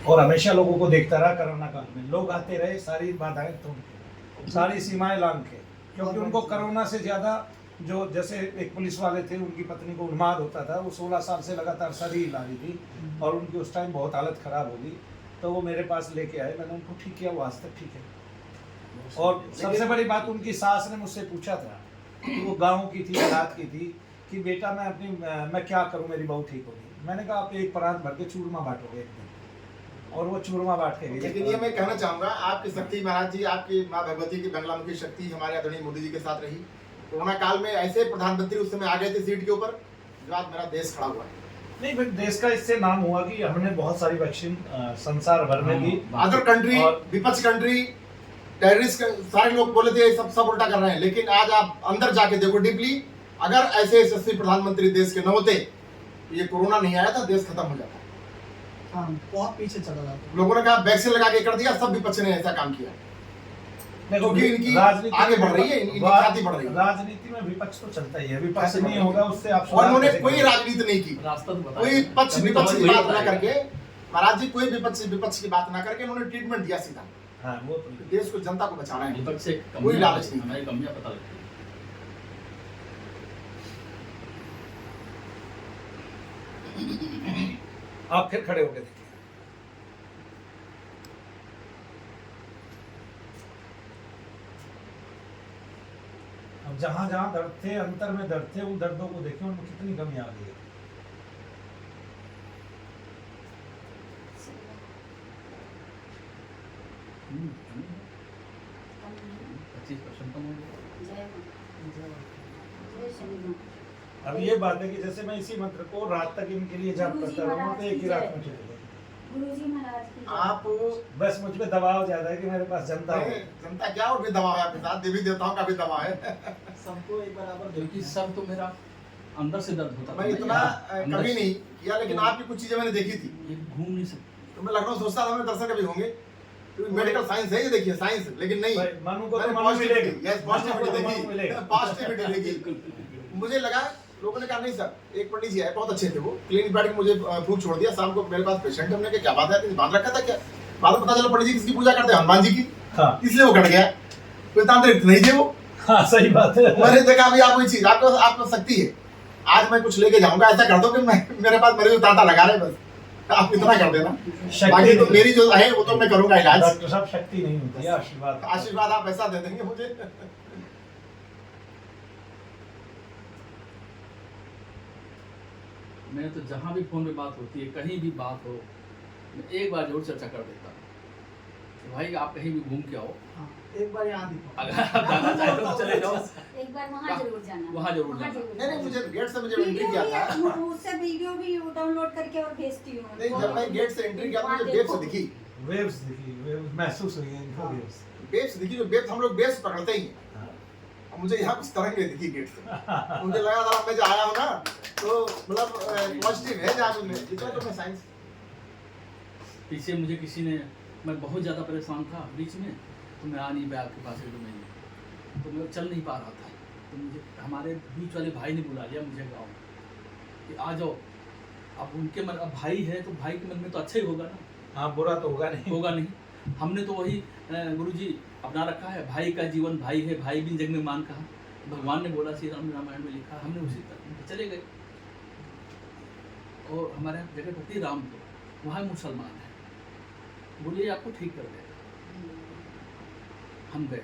और हमेशा लोगों को देखता रहा कोरोना काल में, लोग आते रहे, सारी बाधाएं तोड़ के, सारी सीमाएं लांघ के, क्योंकि उनको कोरोना से ज्यादा जो जैसे एक पुलिस वाले थे, उनकी पत्नी को उन्माद होता था, वो 16 साल से लगातार शरीर ला रही थी और उनकी उस टाइम बहुत हालत खराब हो गई, तो वो मेरे पास लेके आए, मैंने उनको ठीक किया, वो आज तक ठीक है। और सबसे बड़ी बात, उनकी सास ने मुझसे पूछा था कि वो गाँव की थी, देहात की थी, कि बेटा मैं क्या करूं, मेरी बहू ठीक होगी। मैंने कहा आप एक परात भर के चूरमा बांटोगे एक दिन, और वो चूरमा बांट के गई। लेकिन ये मैं कहना चाहूंगा, आपकी शक्ति महाराज जी, आपकी माँ भगवती की बंगलामुखी शक्ति हमारे आदरणीय मोदी जी के साथ रही। कोरोना काल में ऐसे प्रधानमंत्री उस समय आ गए थे सीट के ऊपर, जो आज मेरा देश खड़ा हुआ है। नहीं भाई, देश का इससे नाम हुआ कि हमने बहुत सारी वैक्सीन संसार भर में दी। अदर कंट्री, विपक्ष कंट्री, टेररिस्ट, सारे लोग बोले थे सब उल्टा कर रहे हैं, लेकिन आज आप अंदर जाके देखो डीपली, अगर ऐसे यशस्वी प्रधानमंत्री देश के न होते, ये कोरोना नहीं आया था, देश खत्म हो जाता। हाँ, बहुत पीछे चला जाता। लोगों ने कहा वैक्सीन लगा के कर दिया, सब विपक्ष ने ऐसा काम किया। देखो, क्योंकि इनकी राजनीति आगे बढ़ रही है, इनकी ख्याति बढ़ रही है। राजनीति में विपक्ष तो चलता ही है, विपक्ष नहीं होगा उससे आप और उन्होंने कोई राजनीति नहीं की, रास्ता तो बताया, कोई पक्ष कभी विपक्ष तो की वही बात ना बताएगा। करके, महाराज जी कोई विपक्ष की बात ना करके उन्होंने ट्रीटमेंट दिया सीधा। हाँ, वो तो देश को, जनता को बचाना है। विपक्ष से कोई लालच नहीं। हमारी कमियां पता लगती है। आप फिर खड़े होकर देखिए। अब जहां जहां दर्द थे, अंतर में दर्द थे, उन दर्दों को देखिए, उनमें कितनी कमी आ गई है। हम्म, 25% कम हो गया। जय मां, जय शनि मां। अब ये बात है कि जैसे मैं इसी मंत्र को रात तक इनके लिए जाप करता रहूंगा तो एक ही रात में चले जाएगा। गुरुजी महाराज की जय। आप बस मुझ पे दबाव ज्यादा है कि मेरे पास जनता हो। जनता क्या, और भी दबाव है आपके साथ, देवी देवताओं का भी दबाव है। सबको एक बराबर क्योंकि सब तो मेरा अंदर से दर्द होता था। मैं इतना अंदर कभी से- नहीं किया, लेकिन आपकी कुछ चीजें मैंने देखी थी, ये घूम नहीं सकते। तो मैं लखनऊ सोचता था मेरे दर्शन कभी होंगे, क्योंकि मेडिकल साइंस है ये, देखिए साइंस, लेकिन नहीं, भाई, मनु को तो मैंने मनु पॉजिटिविटी, मिलेगी। यस पॉजिटिविटी मनु को तो मनु देखी, मिलेगा। पॉजिटिविटी देखी। मुझे लगा, लोगों ने कहा नहीं सर, एक पंडित जी आए, बहुत अच्छे थे वो, क्लिनिक बैठ के मुझे फूल छोड़ दिया, शाम को मेरे पास पेशेंट है, हमने कहा क्या बात है, बांध रखा था क्या? बाद में पता चला पंडित जी किसकी पूजा करते हैं, हनुमान जी की, हाँ, इसलिए वो कट गया, कोई तांत्रिक नहीं थे वो। हाँ, सही बात है। मैंने देखा अभी आप कोई चीज, आपको शक्ति है, आज मैं कुछ लेके जाऊंगा, ऐसा कर दो कि मैं, मेरे पास मेरे जो तांता लगा रहे, बस आप इतना कर देना, बाकी तो मेरी जो है वो तो मैं करूंगा इलाज। डॉक्टर साहब, शक्ति नहीं होती है, आशीर्वाद। आशीर्वाद आप ऐसा दे देंगे मुझे। मैं तो जहाँ भी फोन पे बात होती है, कहीं भी बात हो, मैं एक बार जरूर चर्चा कर देता हूँ कि भाई आप कहीं भी घूम के आओ, हाँ, एक बार यहाँ दिखाओ। अगर आप जाना चाहते हो तो चले जाओ, एक बार वहाँ जरूर जाना। वहाँ जरूर जाना। नहीं, मुझे गेट से मुझे एंट्री वीडियो किया था, भी उससे वीडियो भी डाउनलोड करके और भेजती हूँ। नहीं जब मैं गेट से एंट्री किया तो मुझे वेव्स दिखी, वेव्स दिखी, वेव्स महसूस हुई है इनको, वेव्स। वेव्स दिखी, जो वेव्स हम लोग वेव्स पकड़ते ही हैं। हाँ। अब मुझे यहाँ कुछ तरंगे दिखी गेट से, मुझे लगा था मैं जो आया हूँ ना, तो मतलब पॉजिटिव है जहाँ मुझे, इतना तो मैं साइंस। पीछे मुझे किसी ने, मैं बहुत ज़्यादा परेशान था बीच में, तो मैं आ नहीं पाया आपके पास 1-2 महीने, तो मैं चल नहीं पा रहा था, तो मुझे हमारे बीच वाले भाई ने बुला लिया मुझे गाँव कि आ जाओ। अब उनके मन, अब भाई है तो भाई के मन में तो अच्छा ही होगा ना, हाँ, बुरा तो होगा नहीं। होगा नहीं। हमने तो वही गुरुजी अपना रखा है, भाई का जीवन भाई है, भाई बिन जग में मान कहा, भगवान ने बोला, श्री राम रामायण में लिखा, हमने उसी तरह चले गए। और हमारे जगहपति रामपुर वहाँ मुसलमान है, बोलिए आपको ठीक कर देगा। हम गए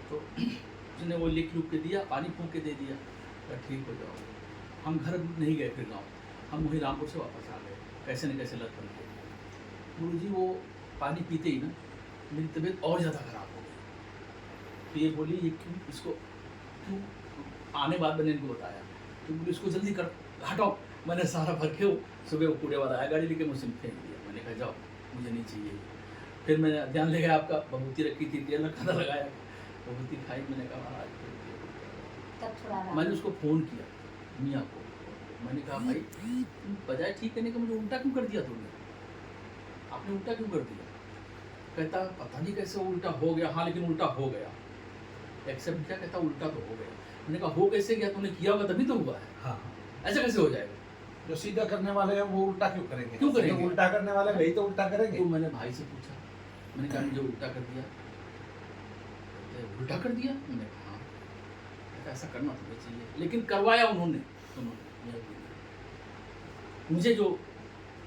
तो उसने वो लिख लुख के दिया, पानी फूंक के दे दिया, कहा ठीक हो जाओ। हम घर नहीं गए, फिर गाँव हम वहीं रामपुर से वापस आ गए, कैसे न कैसे लत बन गए। गुरुजी वो पानी पीते ही ना मेरी तबीयत और ज़्यादा खराब हो गई। तो ये बोली ये क्यों, इसको क्यों, आने बाद मैंने इनको बताया, तो बोली इसको जल्दी कर हटाओ। मैंने सारा भर के सुबह वो कूड़े वाला आया गाड़ी लेके, मुझसे फेंक दिया। मैंने कहा जाओ, मुझे नहीं चाहिए। फिर मैंने ध्यान ले गया, आपका बबूती रखी थी, तेल खाना लगाया, बबूती खाई। मैंने कहा महाराज, तब थोड़ा मैंने उसको फ़ोन किया मियाँ को, मैंने कहा भाई तुम बजाय ठीक करने का मुझे उल्टा क्यों कर दिया तुमने, आपने उल्टा क्यों कर दिया? कहता पता नहीं कैसे उल्टा हो गया। हाँ लेकिन उल्टा हो गया, एक्सेप्ट किया। कहता उल्टा तो हो गया। मैंने कहा हो कैसे गया, तुमने किया होगा तभी तो हुआ है, हाँ ऐसा कैसे हो जाएगा? जो सीधा करने वाले हैं वो उल्टा क्यों करेंगे? क्यों करेंगे? जो उल्टा करने वाले वही तो उल्टा करेंगे। तो मैंने भाई से पूछा, मैंने कहा मुझे उल्टा कर दिया। कहते, उल्टा कर दिया? मैंने कहा हाँ। कहता ऐसा करना तुम्हें चाहिए, लेकिन करवाया उन्होंने। मुझे जो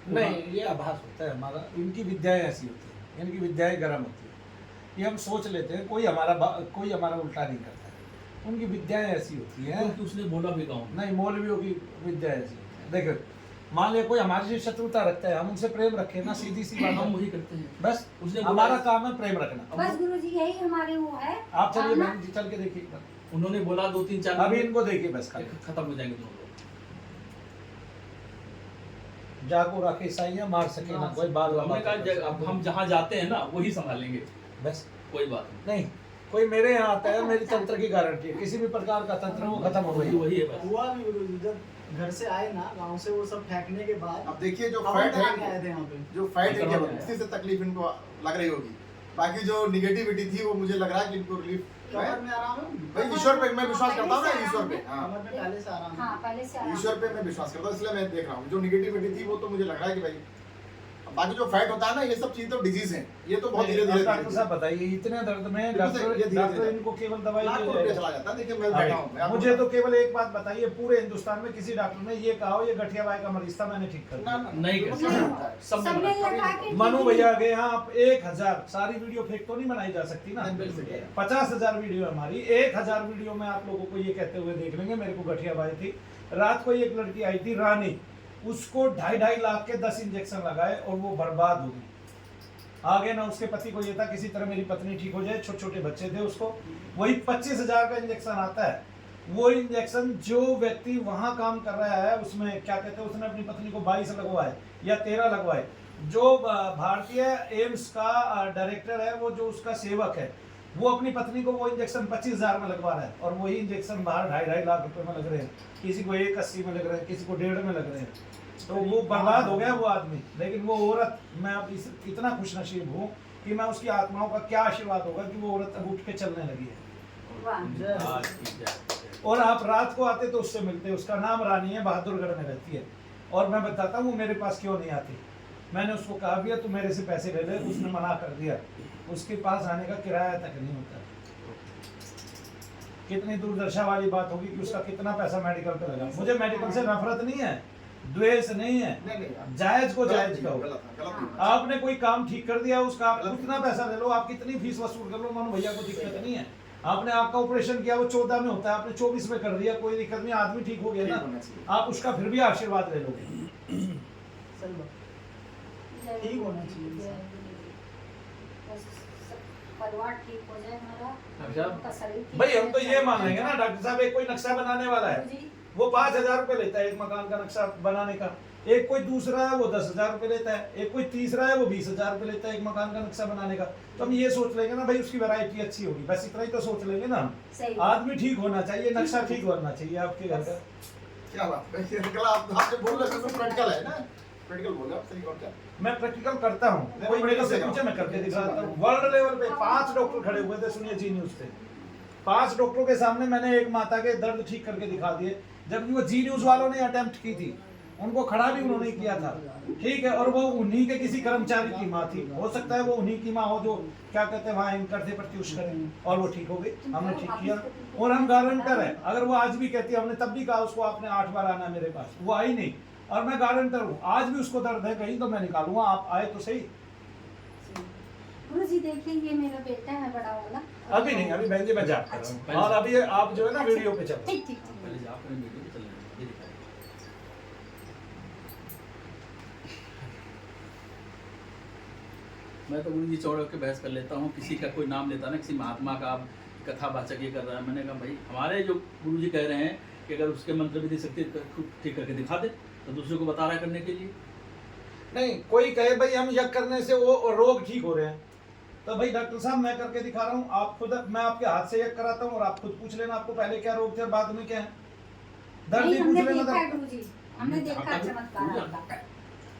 नहीं, ये आभास होता है हमारा। इनकी विद्याएं ऐसी होती हैं, इनकी विद्याएं गर्म होती हैं। ये हम सोच लेते हैं कोई हमारा उल्टा नहीं करता है। उनकी विद्याएं ऐसी होती हैं। क्योंकि उसने बोला भी गाँव में। नहीं, मौलवियों की विद्या ऐसी होती है। देखो, मान लिया कोई हमारे से शत्रुता रखता है, हम उनसे प्रेम रखें ना, सीधी सी बात। हम वही करते हैं। बस उसने हमारा काम है प्रेम रखना। बस गुरुजी यही हमारे वो है। आप चलिए आना- बहन जी, चल के देखिए एक बार। उन्होंने बोला 2-3-4 अभी इनको देखिए बस खाली। खत्म हो जाएंगे दोनों लोग। जाको राखे ईसाइयाँ मार सके ना कोई बाल हमने बाबा। कहा अब हम जहाँ जाते हैं ना वही संभालेंगे, बस कोई बात नहीं, कोई मेरे यहाँ आता है, मेरी तंत्र की गारंटी है। किसी भी प्रकार का तंत्र वो खत्म हो नहीं, गई। वही है बस। हुआ भी गुरुजी, जब घर से आए ना गांव से, वो सब फेंकने के बाद अब देखिए जो हवन फैट करा के है, आए थे यहाँ पे। जो फैट है निकल केवल गया। इसी से तकलीफ इनको लग रही होगी। बाकी जो निगेटिविटी थी वो मुझे लग रहा है कि इनको रिलीफ कमर में आराम है, भाई ईश्वर पे मैं विश्वास करता हूँ ना, ईश्वर पे। हाँ, कमर में पहले से आराम हाँ है। पहले से आराम। ईश्वर पे मैं विश्वास करता हूँ, इसलिए मैं देख रहा हूँ। जो निगेटिविटी थी वो तो मुझे लग रहा है कि भाई, बाकी जो फैट होता है ना, ये सब चीज तो डिजीज है, ये तो बहुत धीरे धीरे डॉक्टर साहब बताइए, इतने दर्द में ये डॉक्टर धीरे-धीरे इनको केवल दवाई लाखों दे रुपया रहे चला जाता है। देखिए मैं हैं। बैठा हूँ, मैं आपको मुझे तो केवल एक बात बताइए, पूरे हिंदुस्तान में किसी डॉक्टर ने ये कहा हो ये गठिया बाई का मरीज था मैंने ठीक कर ना, दिया? ना, नहीं कर बिल्कुल सकते। होता है। सबने सबने बोला। लगा के मनु भैया के यहाँ आप 1000 सारी वीडियो फेक तो नहीं बनाई जा सकती ना। नहीं, बिल्कुल। 50,000 वीडियो है हमारी, 1000 वीडियो में आप लोगों को ये कहते हुए देख लेंगे मेरे को गठिया बाई थी। रात को एक लड़की आई थी रानी, उसको 2.5 लाख के 10 इंजेक्शन लगाए और वो बर्बाद हो गई। आगे ना उसके पति को ये था किसी तरह मेरी पत्नी ठीक हो जाए, छोटे छोटे बच्चे थे उसको। वही 25,000 का इंजेक्शन आता है। वो इंजेक्शन जो व्यक्ति वहां काम कर रहा है उसमें क्या कहते हैं, उसने अपनी पत्नी को 22 लगवाए या 13 लगवाए। जो भारतीय एम्स का डायरेक्टर है, वो जो उसका सेवक है, वो अपनी पत्नी को वो इंजेक्शन 25,000 में लगवा रहा है। और वही इंजेक्शन बाहर 2.5 लाख रुपए में लग रहे हैं, किसी को 180 में लग रहे हैं, किसी को 1.5 में लग रहे हैं। तो वो बर्बाद हो गया वो आदमी। लेकिन वो औरत, मैं अब इतना खुशनसीब हूँ कि मैं उसकी आत्माओं का क्या आशीर्वाद होगा कि वो औरत अब उठ के चलने लगी है। वाह। आज की जय। और आप रात को आते तो उससे मिलते। उसका नाम रानी है, बहादुरगढ़ में रहती है। और मैं बताता हूँ वो मेरे पास क्यों नहीं आती। मैंने उसको कहा भैया तू मेरे से पैसे ले ले, उसने मना कर दिया। उसके पास आने का किराया तक नहीं होता। कितनी दूरदर्शा वाली बात होगी कि उसका कितना पैसा मेडिकल पे लगा। मुझे मेडिकल से नफरत नहीं है, द्वेष नहीं है, नहीं, जायज को गलत जायज नहीं, कहो। गलत है, गलत नहीं। आपने कोई काम ठीक कर दिया, उसका आप गलत कितना पैसा ले लो, आप कितनी फीस वसूल कर लो, मनु भैया को दिक्कत नहीं है। आपने आपका ऑपरेशन किया, वो 14 में होता है, आपने 24 में कर दिया, कोई दिक्कत नहीं, आदमी ठीक हो गया ठीक ना। होना चाहिए। आप उसका फिर भी आशीर्वाद ले लोगे। सही बात। ठीक होना चाहिए इंसान। बस सब परिवार ठीक हो जाए हमारा, अच्छा। उनका शरीर ठीक भाई हो हम तो जाए। ये मानेंगे ना, डॉक्टर साहब एक कोई नक्शा बनाने वाला है, जी। वो 5,000 रुपए लेता है एक मकान का नक्शा बनाने का। एक कोई दूसरा है वो 10,000 रुपए लेता है, एक कोई तीसरा है वो 20,000 रुपए लेता है एक मकान का नक्शा बनाने का। तो हम ये सोच लेंगे ना भाई उसकी वैरायटी अच्छी होगी, बस इतना ही तो सोच लेंगे ना हम। सही। आदमी ठीक होना चाहिए, नक्शा ठीक होना चाहिए आपके घर का। क्या बात है, ये निकला आप जो बोल रहे थे प्रैक्टिकल है ना, प्रैक्टिकल बोल रहे आप, सही और क्या। मैं प्रैक्टिकल करता हूँ, मैं कोई मेरे से practical पूछे मैं करके करता दिखाता हूँ। हूँ। वर्ल्ड लेवल पे 5 डॉक्टर खड़े हुए थे, सुनिए जी न्यूज पे। 5 डॉक्टरों के सामने मैंने एक माता के दर्द ठीक करके दिखा दिए, जबकि वो जी न्यूज वालों ने अटेम्प्ट की थी। उनको खड़ा भी उन्होंने किया था, ठीक है। और वो उन्हीं के किसी कर्मचारी की माँ थी, हो सकता है वो उन्हीं की माँ हो जो क्या कहते हैं वहाँ एंकर थे प्रत्युष करें, और वो ठीक हो गई, हमने ठीक किया और हम गारंटर है। अगर वो आज भी कहती है, हमने तब भी कहा उसको आपने 8 बार आना मेरे पास, वो आई नहीं, और मैं गारंटर हूँ आज भी उसको दर्द है कहीं तो मैं निकालूंगा, आप आए तो सही। गुरु जी देखिए ये मेरा बेटा है बड़ा वाला। अभी नहीं, अभी बहन जी मैं जाप कर रहा हूँ, और अभी आप जो है ना वीडियो पे चलो। ठीक ठीक पहले ठीक। जाप करें, वीडियो पे चल रहे हैं, ये दिखाएं। मैं तो गुरु जी चौड़ के बहस कर लेता हूँ, किसी का कोई नाम लेता ना, किसी महात्मा का आप कथावाचक ये कर रहा है, मैंने कहा भाई हमारे जो गुरु जी कह रहे हैं कि अगर उसके मंत्र विधि शक्ति ठीक करके दिखा दे, तो दूसरे को बता रहा है करने के लिए। नहीं कोई कहे भाई हम यज्ञ करने से वो रोग ठीक हो रहे हैं, तो भाई डॉक्टर साहब मैं करके दिखा रहा हूँ, आप खुद, मैं आपके हाथ से यज्ञ कराता हूँ और आप खुद पूछ लेना आपको पहले क्या रोग थे और बाद में क्या है, दर्द नहीं ही हमने पूछ लेना देखा है दर्द। गुरु जी, हमने देखा है चमत्कार आपका,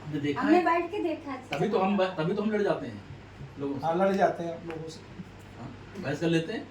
हमने देखा हमने है, बैठ के देखा है। तभी तो हम लड़ जाते हैं लोगों से। हाँ लड़ जाते हैं आप लोगों से। हाँ, बहस कर लेते हैं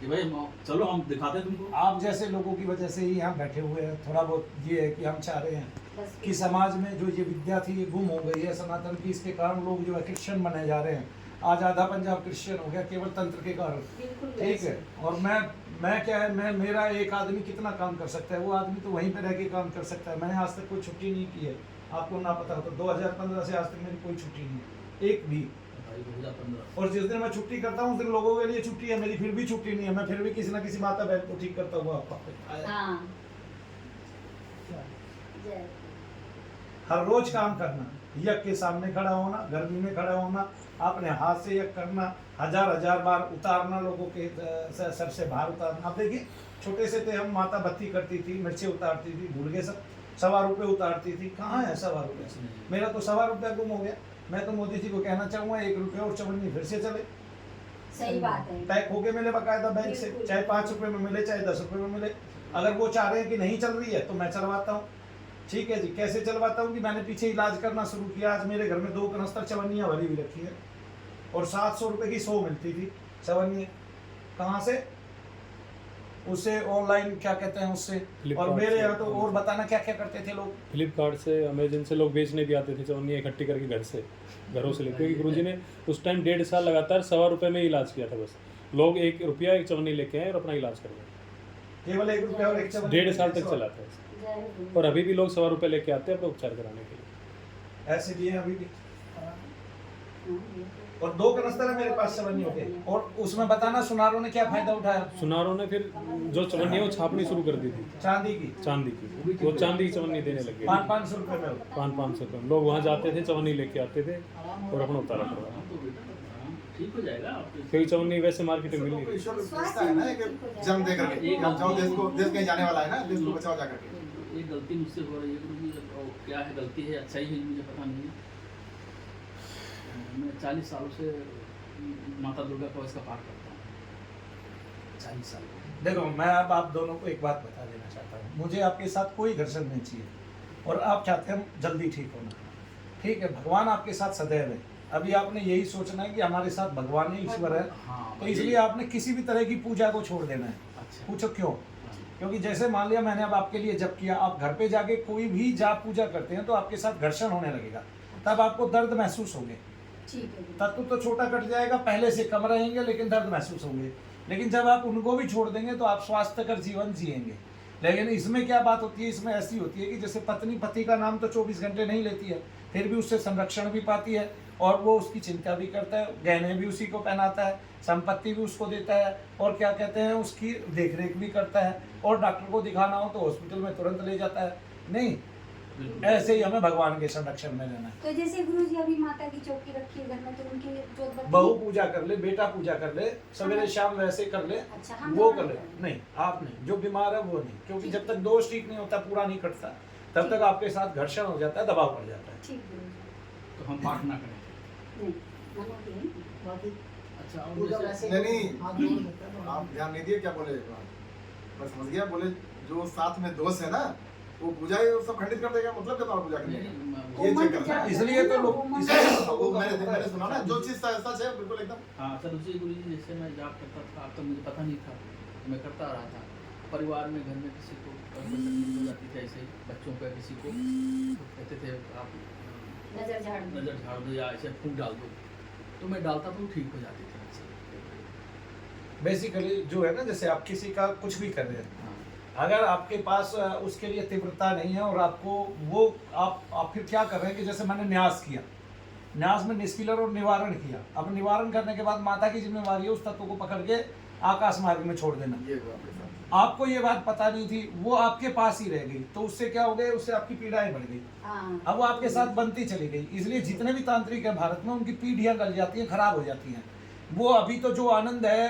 कि भाई चलो हम दिखाते हैं तुमको। आप जैसे लोगों की वजह से ही यहाँ बैठे हुए हैं, थोड़ा बहुत ये है कि हम चाह रहे हैं बस कि समाज में जो ये विद्या थी ये गुम हो गई है सनातन की, इसके कारण लोग जो है क्रिश्चियन बने जा रहे हैं। आज आधा पंजाब क्रिश्चियन हो गया केवल तंत्र के कारण, बिल्कुल ठीक है। और मैं क्या है, मैं मेरा एक आदमी कितना काम कर सकता है, वो आदमी तो वहीं पे रह के काम कर सकता है। मैंने आज तक कोई छुट्टी नहीं की है, आपको ना पता हो तो 2015 से आज तक मेरी कोई छुट्टी नहीं है, एक भी। भाई 2015 और जिस दिन मैं छुट्टी करता हूँ उस दिन लोगों के लिए छुट्टी है, मेरी फिर भी छुट्टी नहीं है, मैं फिर भी किसी ना किसी माता बहन को ठीक करता हुआ हाँ जय। हर रोज काम करना, यज्ञ के सामने खड़ा होना, गर्मी में खड़ा होना, अपने हाथ से यज्ञ करना, हजार बार उतारना, लोगों के सर से भार उतारना। अब देखिए छोटे से थे हम, माता बत्ती करती थी, मिर्ची उतारती थी, भूल गए सब। 1.25 रुपये उतारती थी, कहाँ है 1.25 रुपये? मेरा तो 1.25 रुपया गुम हो गया। मैं तो मोदी जी को कहना चाहूँगा 1 रुपये और चवन्नी फिर से चले, सही बात है। पैक होके मिले बकायदा बैंक से, बिल्कुल। चाहे 5 रुपये में मिले चाहे 10 रुपये में मिले। अगर वो चाह रहे हैं कि नहीं चल रही है तो मैं चलवाता हूँ, ठीक है जी। कैसे चलवाता हूँ कि मैंने पीछे इलाज करना शुरू किया, आज मेरे घर में 2 कनस्तर चवन्नियाँ भरी हुई रखी है और 700 रुपये की 100 मिलती थी चवन्नी। कहाँ से? उससे ऑनलाइन क्या कहते हैं उससे। और फ्लिपकार्ट मेरे से। यहाँ तो और बताना क्या क्या करते थे लोग। फ्लिपकार्ट से, अमेजन से लोग बेचने भी आते थे चवन्नी इकट्ठी करके घरों से लेके, क्योंकि गुरुजी ने उस टाइम 1.5 साल लगातार 1.25 रुपये में इलाज किया था। बस लोग 1 रुपया 1 चवन्नी लेके आए और अपना इलाज कर गए। केवल 1 रुपया और 1 चवन्नी, 1.5 साल तक चला था। जय गुरु। और अभी भी लोग 1.25 रुपये लेके आते हैं अपना उपचार कराने के लिए। ऐसे भी है अभी भी। हाँ, ये तो- और 2 कनस्तर है मेरे पास चवन्नियों के। और उसमें बताना सुनारों ने क्या फायदा उठाया। सुनारों ने फिर जो चवन्नी है वो छापनी शुरू कर दी थी, चांदी की चांदी की। वो चांदी की चवन्नी देने लगे 500 रुपये में। 500 रुपये। लोग वहाँ जाते थे, चवन्नी लेके आते थे और अपना उतारा करवा। हाँ, तो बेटा हाँ, ठीक हो जाएगा आपके। क्योंकि चवन्नी वैसे मार्केट में मिल नहीं तो रही। ईश्वर भेजता है ना कि जन्म दे करके, एक आप जाओ, देश कहीं जाने वाला है ना, देश को बचाओ जा करके। ये गलती मुझसे हो रही है गुरु जी, और क्या है गलती है, अच्छा ही है मुझे पता नहीं है। मैं 40 सालों से माता दुर्गा का इसका पाठ करता हूँ, 40 साल। देखो मैं अब आप दोनों को एक बात बता देना चाहता हूँ, मुझे आपके साथ कोई घर्षण नहीं चाहिए और आप चाहते हैं जल्दी ठीक होना, ठीक है। भगवान आपके साथ सदैव है। अभी आपने यही सोचना है कि हमारे साथ भगवान ही ईश्वर है, हाँ, तो इसलिए आपने किसी भी तरह की पूजा को छोड़ देना है। अच्छा। पूछो क्यों? हाँ, क्योंकि जैसे मान लिया मैंने अब आपके लिए जप किया, आप घर पे जाके कोई भी जाप पूजा करते हैं तो आपके साथ घर्षण होने लगेगा, तब आपको दर्द महसूस होंगे। ठीक है गुरु। तत्व तो छोटा कट जाएगा, पहले से कम रहेंगे लेकिन दर्द महसूस होंगे। लेकिन जब आप उनको भी छोड़ देंगे तो आप स्वास्थ्यकर जीवन जिएंगे। लेकिन इसमें क्या बात होती है, इसमें ऐसी होती है कि जैसे पत्नी पति का नाम तो 24 घंटे नहीं लेती है, फिर भी उससे संरक्षण भी पाती है और वो उसकी चिंता भी करता है, गहने भी उसी को पहनाता है, संपत्ति भी उसको देता है और क्या कहते हैं उसकी देखरेख भी करता है। और डॉक्टर को दिखाना हो तो हॉस्पिटल में तुरंत ले जाता है। नहीं, बिल्कुल। ऐसे ही हमें भगवान के संरक्षण में रहना है। तो जैसे गुरु जी अभी माता की चौकी रखी है घर में, तो उनकी जोत बत्ती- बहू पूजा कर ले, बेटा पूजा कर ले, सवेरे शाम वैसे कर ले, अच्छा, हम वो दोनों कर ले। करें। नहीं आप नहीं, जो बीमार है वो नहीं, क्योंकि जब तक दोष ठीक नहीं होता, पूरा नहीं कटता, तब तक आपके साथ घर्षण हो जाता है, दबाव पड़ जाता है। ठीक गुरु जी। तो हम पाठ ना करें। नहीं मनाते हैं। बाकी अच्छा, और पूजा जैसे वैसे नहीं, हाथ जोड़ देते हैं। आप ध्यान नहीं दिए क्या बोले, मैं समझ गया। बोले जो साथ में दोष है ना, वो पूजा ही सब खंडित कर देगा, मतलब क्या तुम्हारा पूजा करने का? नहीं, ये वो चेक मंत्र करना है। जप- इसलिए तो लोग- वो मंत्र- इसलिए तो वो लोगों का मैंने सुना ना, जो चीज सच है बिल्कुल एकदम। हाँ सर, उसी गुरु जी जैसे मैं जाप करता था, अब तो मुझे पता नहीं था, मैं करता रहा था। परिवार में घर में किसी को और कोई तकलीफ हो जाती थी ऐसे ही बच्चों को या किसी को, तो कहते थे आप नजर झाड़ दो। नज़र झाड़ दो या ऐसे फूंक डाल दो, तो मैं डालता तो ठीक हो जाती थी। बेसिकली जो है ना, जैसे आप किसी का कुछ भी कर रहे हैं, हाँ अगर आपके पास उसके लिए तीव्रता नहीं है और आपको वो आप फिर क्या कर रहे हैं कि जैसे मैंने न्यास किया, न्यास में निष्क्रिय और निवारण किया। अब निवारण करने के बाद माता की जिम्मेवारी है उस तत्व को पकड़ के आकाश मार्ग में छोड़ देना। ये हुआ आपके साथ। आपको ये बात पता नहीं थी, वो आपके पास ही रह गई, तो उससे क्या हो गया, उससे आपकी पीड़ाएं बढ़ गई। हाँ। अब वो आपके साथ बनती चली गई। इसलिए जितने भी तांत्रिक हैं भारत में, उनकी पीढ़ियां गल जाती हैं, खराब हो जाती हैं। वो अभी तो जो आनंद है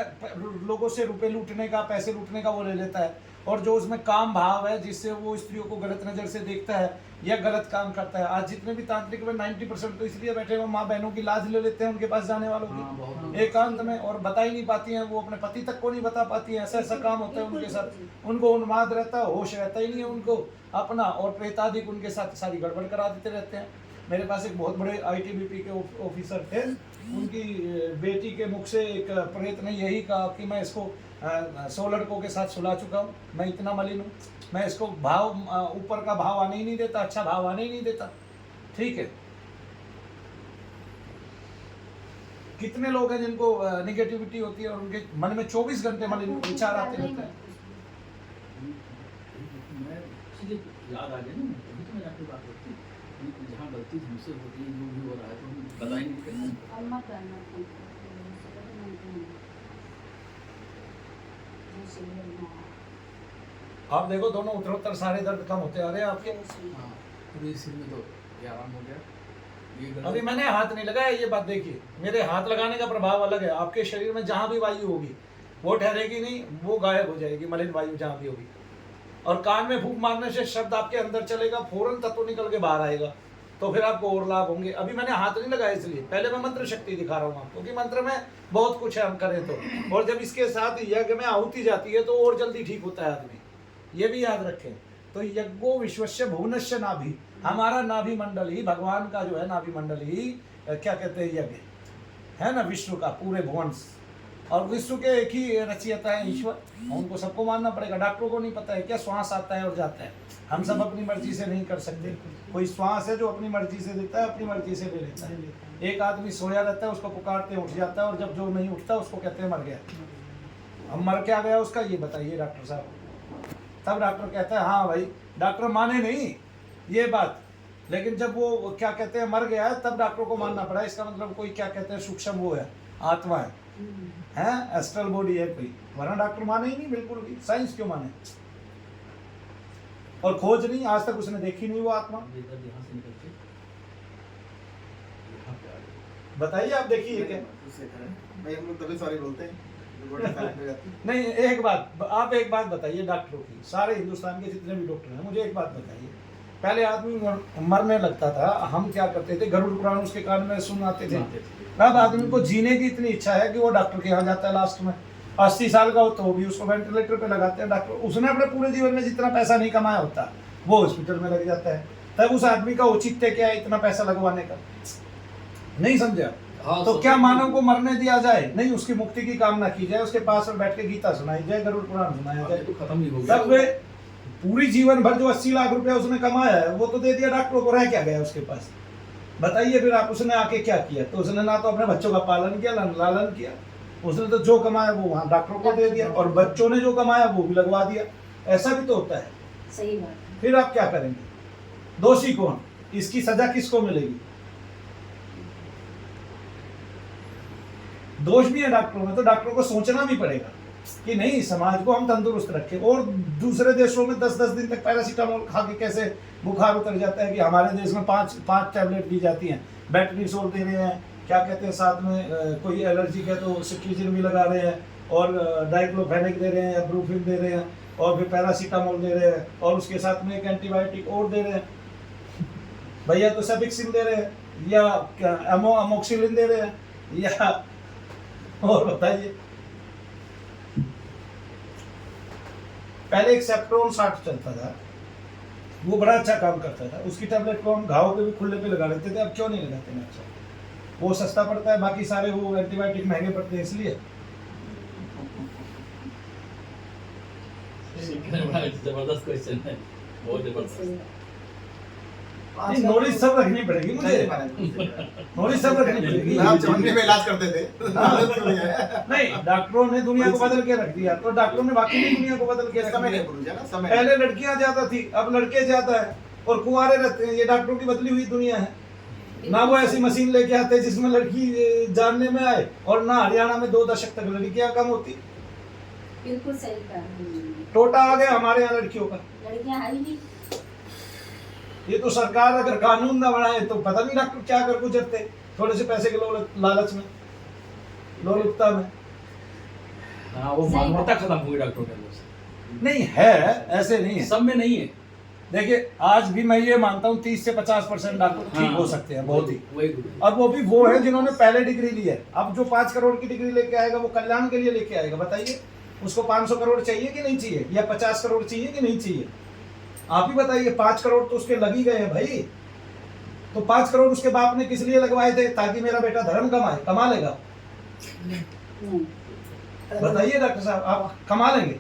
लोगों से रुपए लूटने का, पैसे लूटने का, वो ले लेता है, और जो उसमें काम भाव है जिससे वो स्त्रियों को गलत नज़र से देखता है या गलत काम करता है। आज जितने भी तांत्रिक में 90% तो इसलिए बैठे हुए माँ बहनों की लाज ले लेते हैं उनके पास जाने वालों हाँ, की बहुत एकांत में, और बता ही नहीं पाती हैं, वो अपने पति तक को नहीं बता पाती हैं। ऐसा ऐसा काम होता है उनके साथ, उनको उन्माद रहता है, होश रहता ही नहीं है उनको अपना, और प्रेतादिक उनके साथ सारी गड़बड़ करा देते रहते हैं। मेरे पास एक बहुत बड़े ITBP के ऑफिसर थे, उनकी बेटी के मुख से एक प्रेत ने यही कहा कि मैं इसको 100 लड़कों के साथ सुला चुका हूँ, मैं इतना मलिन हूँ, मैं इसको भाव ऊपर का भाव आने ही नहीं देता, अच्छा भाव आने ही नहीं देता। ठीक है, कितने लोग हैं जिनको निगेटिविटी होती है और उनके मन में 24 घंटे मलिन विचार आते रहते हैं। मैं इसलिए याद आ गया ना, तभी तो मैं आपकी बात होती जहाँ गलती हमसे होती है, जो भी हो रहा है तो हम बता ही नहीं करते। और मत करना आप देखो दोनों उत्तरोत्तर सारे दर्द कम होते आ रहे हैं आपके। हाँ, पूरे सिर में तो ये आराम हो गया। ये गलत- अभी मैंने हाथ नहीं लगाया, ये बात देखिए, मेरे हाथ लगाने का प्रभाव अलग है। आपके शरीर में जहाँ भी वायु होगी वो ठहरेगी नहीं, वो गायब हो जाएगी, मलिन वायु जहाँ भी होगी। और कान में फूंक मारने से शब्द आपके अंदर चलेगा, फौरन तत्व निकल के बाहर आएगा, तो फिर आपको और लाभ होंगे। अभी मैंने हाथ नहीं लगाया इसलिए, पहले मैं मंत्र शक्ति दिखा रहा हूँ आपको कि मंत्र में बहुत कुछ है हम करें तो, और जब इसके साथ यज्ञ में आहुति जाती है तो और जल्दी ठीक होता है आदमी, ये भी याद रखें। तो यज्ञो विश्वस्य भुवनस्य नाभि, हमारा नाभि मंडल ही भगवान का जो है नाभि मंडल ही क्या कहते हैं यज्ञ है ना, विश्व का पूरे भुवन, और विश्व के एक ही रचयिता है ईश्वर, उनको सबको मानना पड़ेगा। डॉक्टरों को नहीं पता है क्या श्वास आता है और जाता है, हम सब अपनी मर्जी से नहीं कर सकते। कोई श्वास है जो अपनी मर्जी से देता है, अपनी मर्जी से ले लेता है। एक आदमी सोया रहता है, उसको पुकारते उठ जाता है, और जब जो नहीं उठता उसको कहते हैं मर गया। अब मर क्या गया उसका, ये बताइए डॉक्टर साहब। तब डॉक्टर कहता है हाँ भाई, डॉक्टर माने नहीं ये बात, लेकिन जब वो क्या कहते हैं मर गया है, तब डॉक्टर को मानना पड़ा। इसका मतलब कोई क्या कहते हैं सूक्ष्म वो है, आत्मा है, एस्ट्रल बॉडी है कोई, वरना डॉक्टर माने ही नहीं बिल्कुल भी। साइंस क्यों माने, और खोज नहीं, आज तक उसने देखी नहीं वो आत्मा। ये दर्द यहाँ से निकल के यहाँ पे आ गया। बताइए आप, देखिए क्या। उससे करें। भाई हम लोग तभी सॉरी बोलते हैं, गोटी साइलेंट हो जाती है। नहीं, एक बात आप एक बात बताइए डॉक्टरों की, सारे हिंदुस्तान के जितने भी डॉक्टर हैं, मुझे एक बात बताइए। पहले आदमी मरने लगता था, हम क्या करते थे, गरुड़ पुराण उसके कान में सुनाते थे। अब आदमी को जीने की इतनी इच्छा है कि वो डॉक्टर के यहाँ जाता है लास्ट में, 80 साल का हो तो भी उसको वेंटिलेटर पे लगाते हैं डॉक्टर। उसने अपने पूरे जीवन में जितना पैसा नहीं कमाया होता वो हॉस्पिटल में लग जाता है। तब उस आदमी का औचित्य क्या है इतना पैसा लगवाने का, नहीं समझा। हाँ, तो सब क्या सब- मानव को मरने दिया जाए, नहीं, उसकी मुक्ति की कामना की जाए, उसके पास में बैठ के गीता सुनाई जाए, गरुड़ पुराण सुनाया अब ये जाए। तो खत्म ही हो गया। तब वे पूरी जीवन भर जो 80 लाख रुपया उसने कमाया है वो तो दे दिया डॉक्टरों को, रह क्या गया उसके पास, बताइए। फिर आप उसने आके क्या किया, तो उसने ना तो अपने बच्चों का पालन किया, ना लालन किया। उसने तो जो कमाया वो वहाँ डॉक्टरों को दे दिया, और बच्चों ने जो कमाया वो भी लगवा दिया। ऐसा भी तो होता है। सही बात है। फिर आप क्या करेंगे, दोषी कौन, इसकी सजा किसको मिलेगी। दोष भी है डॉक्टरों में, तो डॉक्टरों को सोचना भी पड़ेगा कि नहीं, समाज को हम तंदुरुस्त रखें। और दूसरे देशों में 10-10 दिन तक पैरासीटामोल खा के कैसे बुखार उतर जाता है, कि हमारे देश में 5 टैबलेट दी जाती हैं, बेटनीसोल दे रहे हैं, क्या कहते हैं साथ में कोई एलर्जी है तो सिट्रीजिन भी लगा रहे हैं, और डाइक्लोफेनेक दे रहे हैं या ब्रूफिन दे रहे हैं, और फिर पैरासीटामोल दे रहे हैं, और उसके साथ में एक एंटीबायोटिक और दे रहे हैं। भैया तो सेबिक्सिन दे रहे हैं, या अमोक्सिलिन दे रहे हैं, या और बताइए। पहले एक सेप्ट्रोन 60 चलता था, वो बड़ा अच्छा काम करता था, उसकी टैबलेट को हम घाव पे भी खुले पे लगा लेते थे। अब क्यों नहीं लगाते हैं, अच्छा वो सस्ता पड़ता है, बाकी सारे वो एंटीबायोटिक महंगे पड़ते हैं इसलिए। सीखने वाला जबरदस्त क्वेश्चन है, बहुत जबरदस्त। नहीं, नॉलेज सब रखनी पड़ेगी मुझे, नॉलेज सब रखनी पड़ेगी। आप जवानी में इलाज करते थे नहीं, डॉक्टरों ने दुनिया को बदल के रख दिया, तो डॉक्टरों ने वाकई में दुनिया को बदल के रख समय दिया। नहीं गुरुजी, है ना, समय पहले लड़कियां ज्यादा थी, अब लड़के ज्यादा है और कुंवारे रहते हैं। ये डॉक्टरों की बदली हुई दुनिया है। ना वो ऐसी मशीन लेके आते जिसमें लड़की जानने में आए, और ना हरियाणा में 2 दशक तक लड़कियां कम होती। बिल्कुल सही कहा है। टोटा आ गया हमारे यहाँ लड़कियों का। लड़कियां है ही नहीं। ये तो सरकार अगर कानून ना बनाए तो पता नहीं डॉक्टर क्या कर गुजरते, थोड़े से पैसे के लालच में, लोलुपता में। हाँ, वो मानवता खत्म हुई डॉक्टरों के अंदर से। नहीं है, ऐसे नहीं है। सब में नहीं है। देखिए, आज भी मैं ये मानता हूँ 30 से 50% डॉक्टर ठीक हो सकते हैं, बहुत ही। वही गुरु। और वो भी वो है जिन्होंने पहले डिग्री ली है। अब जो 5 करोड़ की डिग्री लेके आएगा वो कल्याण के लिए लेके आएगा। बताइए, उसको 500 करोड़ चाहिए कि नहीं चाहिए, या 50 करोड़ चाहिए कि नहीं चाहिए? आप ही बताइए। 5 करोड़ तो उसके लग ही गए हैं भाई। तो 5 करोड़ उसके बाप ने किस लिए लगवाए थे? ताकि मेरा बेटा धर्म कमाए। कमा लेगा? नहीं। बताइए डॉक्टर साहब, आप कमा लेंगे?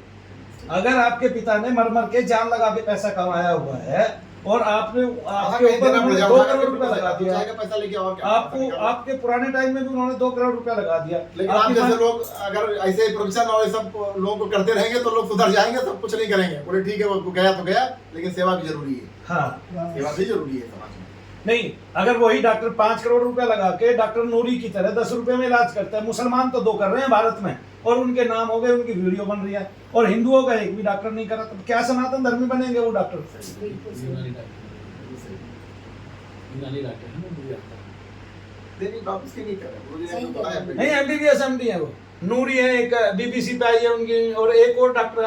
अगर आपके पिता ने मर मर के जान लगा के पैसा कमाया हुआ है और आपने आपके ऊपर 2 करोड़ रुपया लगा दिया, पैसा लेके और क्या आपको आपके पुराने टाइम में भी उन्होंने 2 करोड़ रुपया लगा दिया। लेकिन आप जैसे लोग अगर ऐसे प्रोफेशन और ये सब लोगों को करते रहेंगे तो लोग सुधर जाएंगे, सब कुछ नहीं करेंगे। बोले ठीक है, वो गया तो गया, लेकिन सेवा भी जरूरी है। हाँ, सेवा भी जरूरी है समाज में। नहीं, अगर वही डॉक्टर 5 करोड़ रुपया लगा के डॉक्टर नूरी की तरह 10 रुपए में इलाज करता है, मुसलमान तो 2 कर रहे हैं भारत में, और उनके नाम हो गए, उनकी वीडियो बन रही है, और हिंदुओं का एक भी डॉक्टर नहीं करा, तो क्या सनातन धर्मी बनेंगे वो डॉक्टर? बिल्कुल सही। यूनानी डॉक्टर है ना, मुझे आता है। देवी बाप इसके नहीं कर रहे, गुरुजी ने सही तो बताया नहीं, MBBS MD है वो। नूरी है, एक BBC पे आई है उनकी, और एक और डॉक्टर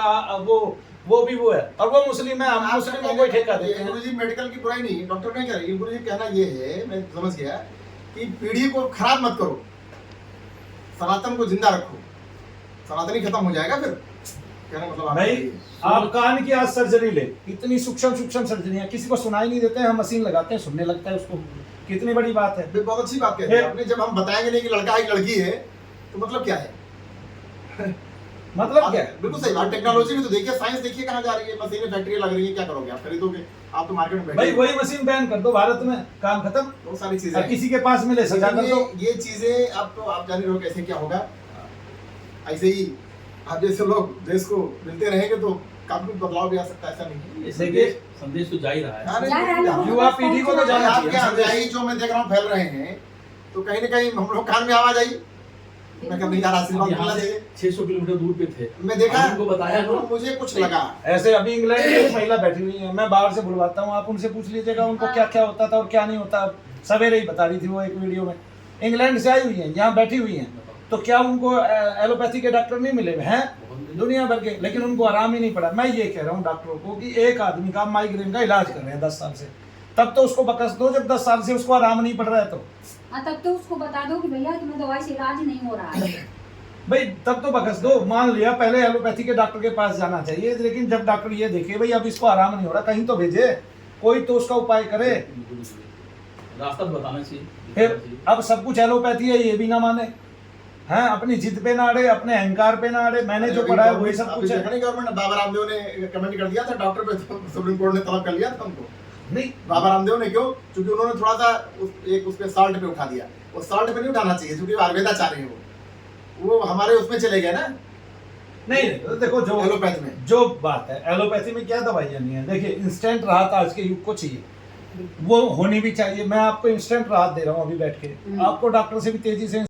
वो भी वो है, और वो मुस्लिम है। हम मुस्लिमों को ठेका देते हैं। गुरुजी मेडिकल की बुराई नहीं, डॉक्टर नहीं कह रहे। गुरुजी कहना ये है, मैं समझ गया, कि पीढ़ी को खराब मत करो, सनातन को जिंदा रखो। सनातन ही खत्म हो जाएगा फिर। कहने मतलब भाई, आप कान की आज सर्जरी ले, इतनी सूक्ष्म सर्जरियां, किसी को सुनाई नहीं देते हैं, हम मशीन लगाते हैं, सुनने लगता है उसको। कितनी बड़ी बात है। बहुत अच्छी बात कहते हैं आपने। जब हम बताएंगे नहीं कि लड़का है कि लड़की है, तो मतलब क्या है? मतलब क्या है? बिल्कुल सही बात। टेक्नोलॉजी में तो देखिए, साइंस देखिए कहाँ जा रही है। मशीनें, फैक्ट्री लग रही है, क्या करोगे आप? खरीदोगे? आप तो मार्केट में बैठे भाई, वही मशीन बैन कर दो भारत में, काम खत्म। बहुत सारी चीजें और किसी के पास मिले सजा कर दो। ये चीजें आप जान रहे हो कैसे क्या होगा। ऐसे ही आप जैसे लोग देश को मिलते रहेंगे तो काफी बदलाव भी आ सकता है, ऐसा नहीं है। ये देखिए, संदेश तो जा ही रहा है। हाँ, नहीं, जा रहा है लोगों युवा को पीढ़ी को तो जाना आपके चाहिए। अनुयायी जो मैं देख रहा हूँ फैल रहे हैं, तो कहीं ना कहीं हम लोग कान में आवाज आई। मैं कभी यार आशीर्वाद यहाँ मिलना से चाहिए। 600 किलोमीटर दूर पे थे। मैं देखा, उनको बताया तो तो मुझे कुछ लगा। ऐसे अभी इंग्लैंड में एक महिला बैठी हुई है, मैं बाहर से बुलवाता हूँ, आप उनसे पूछ लीजिएगा उनको क्या क्या होता था और क्या नहीं होता। सवेरे ही बता रही थी वो एक वीडियो में। इंग्लैंड से आई हुई है, यहाँ बैठी हुई है, तो क्या उनको एलोपैथी के डॉक्टर नहीं मिले हैं? दुनिया भर के, लेकिन उनको आराम ही नहीं पड़ा। मैं ये कह रहा हूँ डॉक्टरों को कि एक आदमी का माइग्रेन का इलाज कर रहे हैं 10 साल से, तब तो उसको बकस दो जब 10 साल से उसको आराम नहीं पड़ रहा है। तो हाँ, तब तो उसको बता दो कि भैया तुम्हें दवाई से इलाज नहीं हो रहा है। भाई, तब तो बकस दो। मान लिया पहले एलोपैथी के डॉक्टर के पास जाना चाहिए, लेकिन जब डॉक्टर ये देखे भाई अब इसको आराम नहीं हो रहा, कहीं तो भेजे, कोई तो उसका उपाय करे। रास्ता बताना चाहिए। फिर अब सब कुछ एलोपैथी है ये भी ना माने, हैं? अपनी जिद पे ना अड़े, अपने अहंकार पे ना अड़े। मैंने जो पढ़ा है वही सब कुछ है। गवर्नमेंट बाबा रामदेव ने कमेंट कर दिया था डॉक्टर पे, तो सुप्रीम कोर्ट ने तलब कर लिया था हमको। नहीं, बाबा रामदेव ने क्यों? क्योंकि उन्होंने थोड़ा सा उस पे साल्ट पे उठा दिया। वो साल्ट पे नहीं उठाना चाहिए, क्योंकि आयुर्वेदा चाह रहे हैं वो हमारे उसमें चले गए ना। नहीं, देखो जो एलोपैथी में जो बात है, एलोपैथी में क्या दवाइयाँ नहीं है। देखिए, इंस्टेंट राहत आज के युग को चाहिए, वो होनी भी चाहिए। मैं आपको इंस्टेंट राहत दे रहा हूँ अभी बैठ के, आपको डॉक्टर से भी तेजी से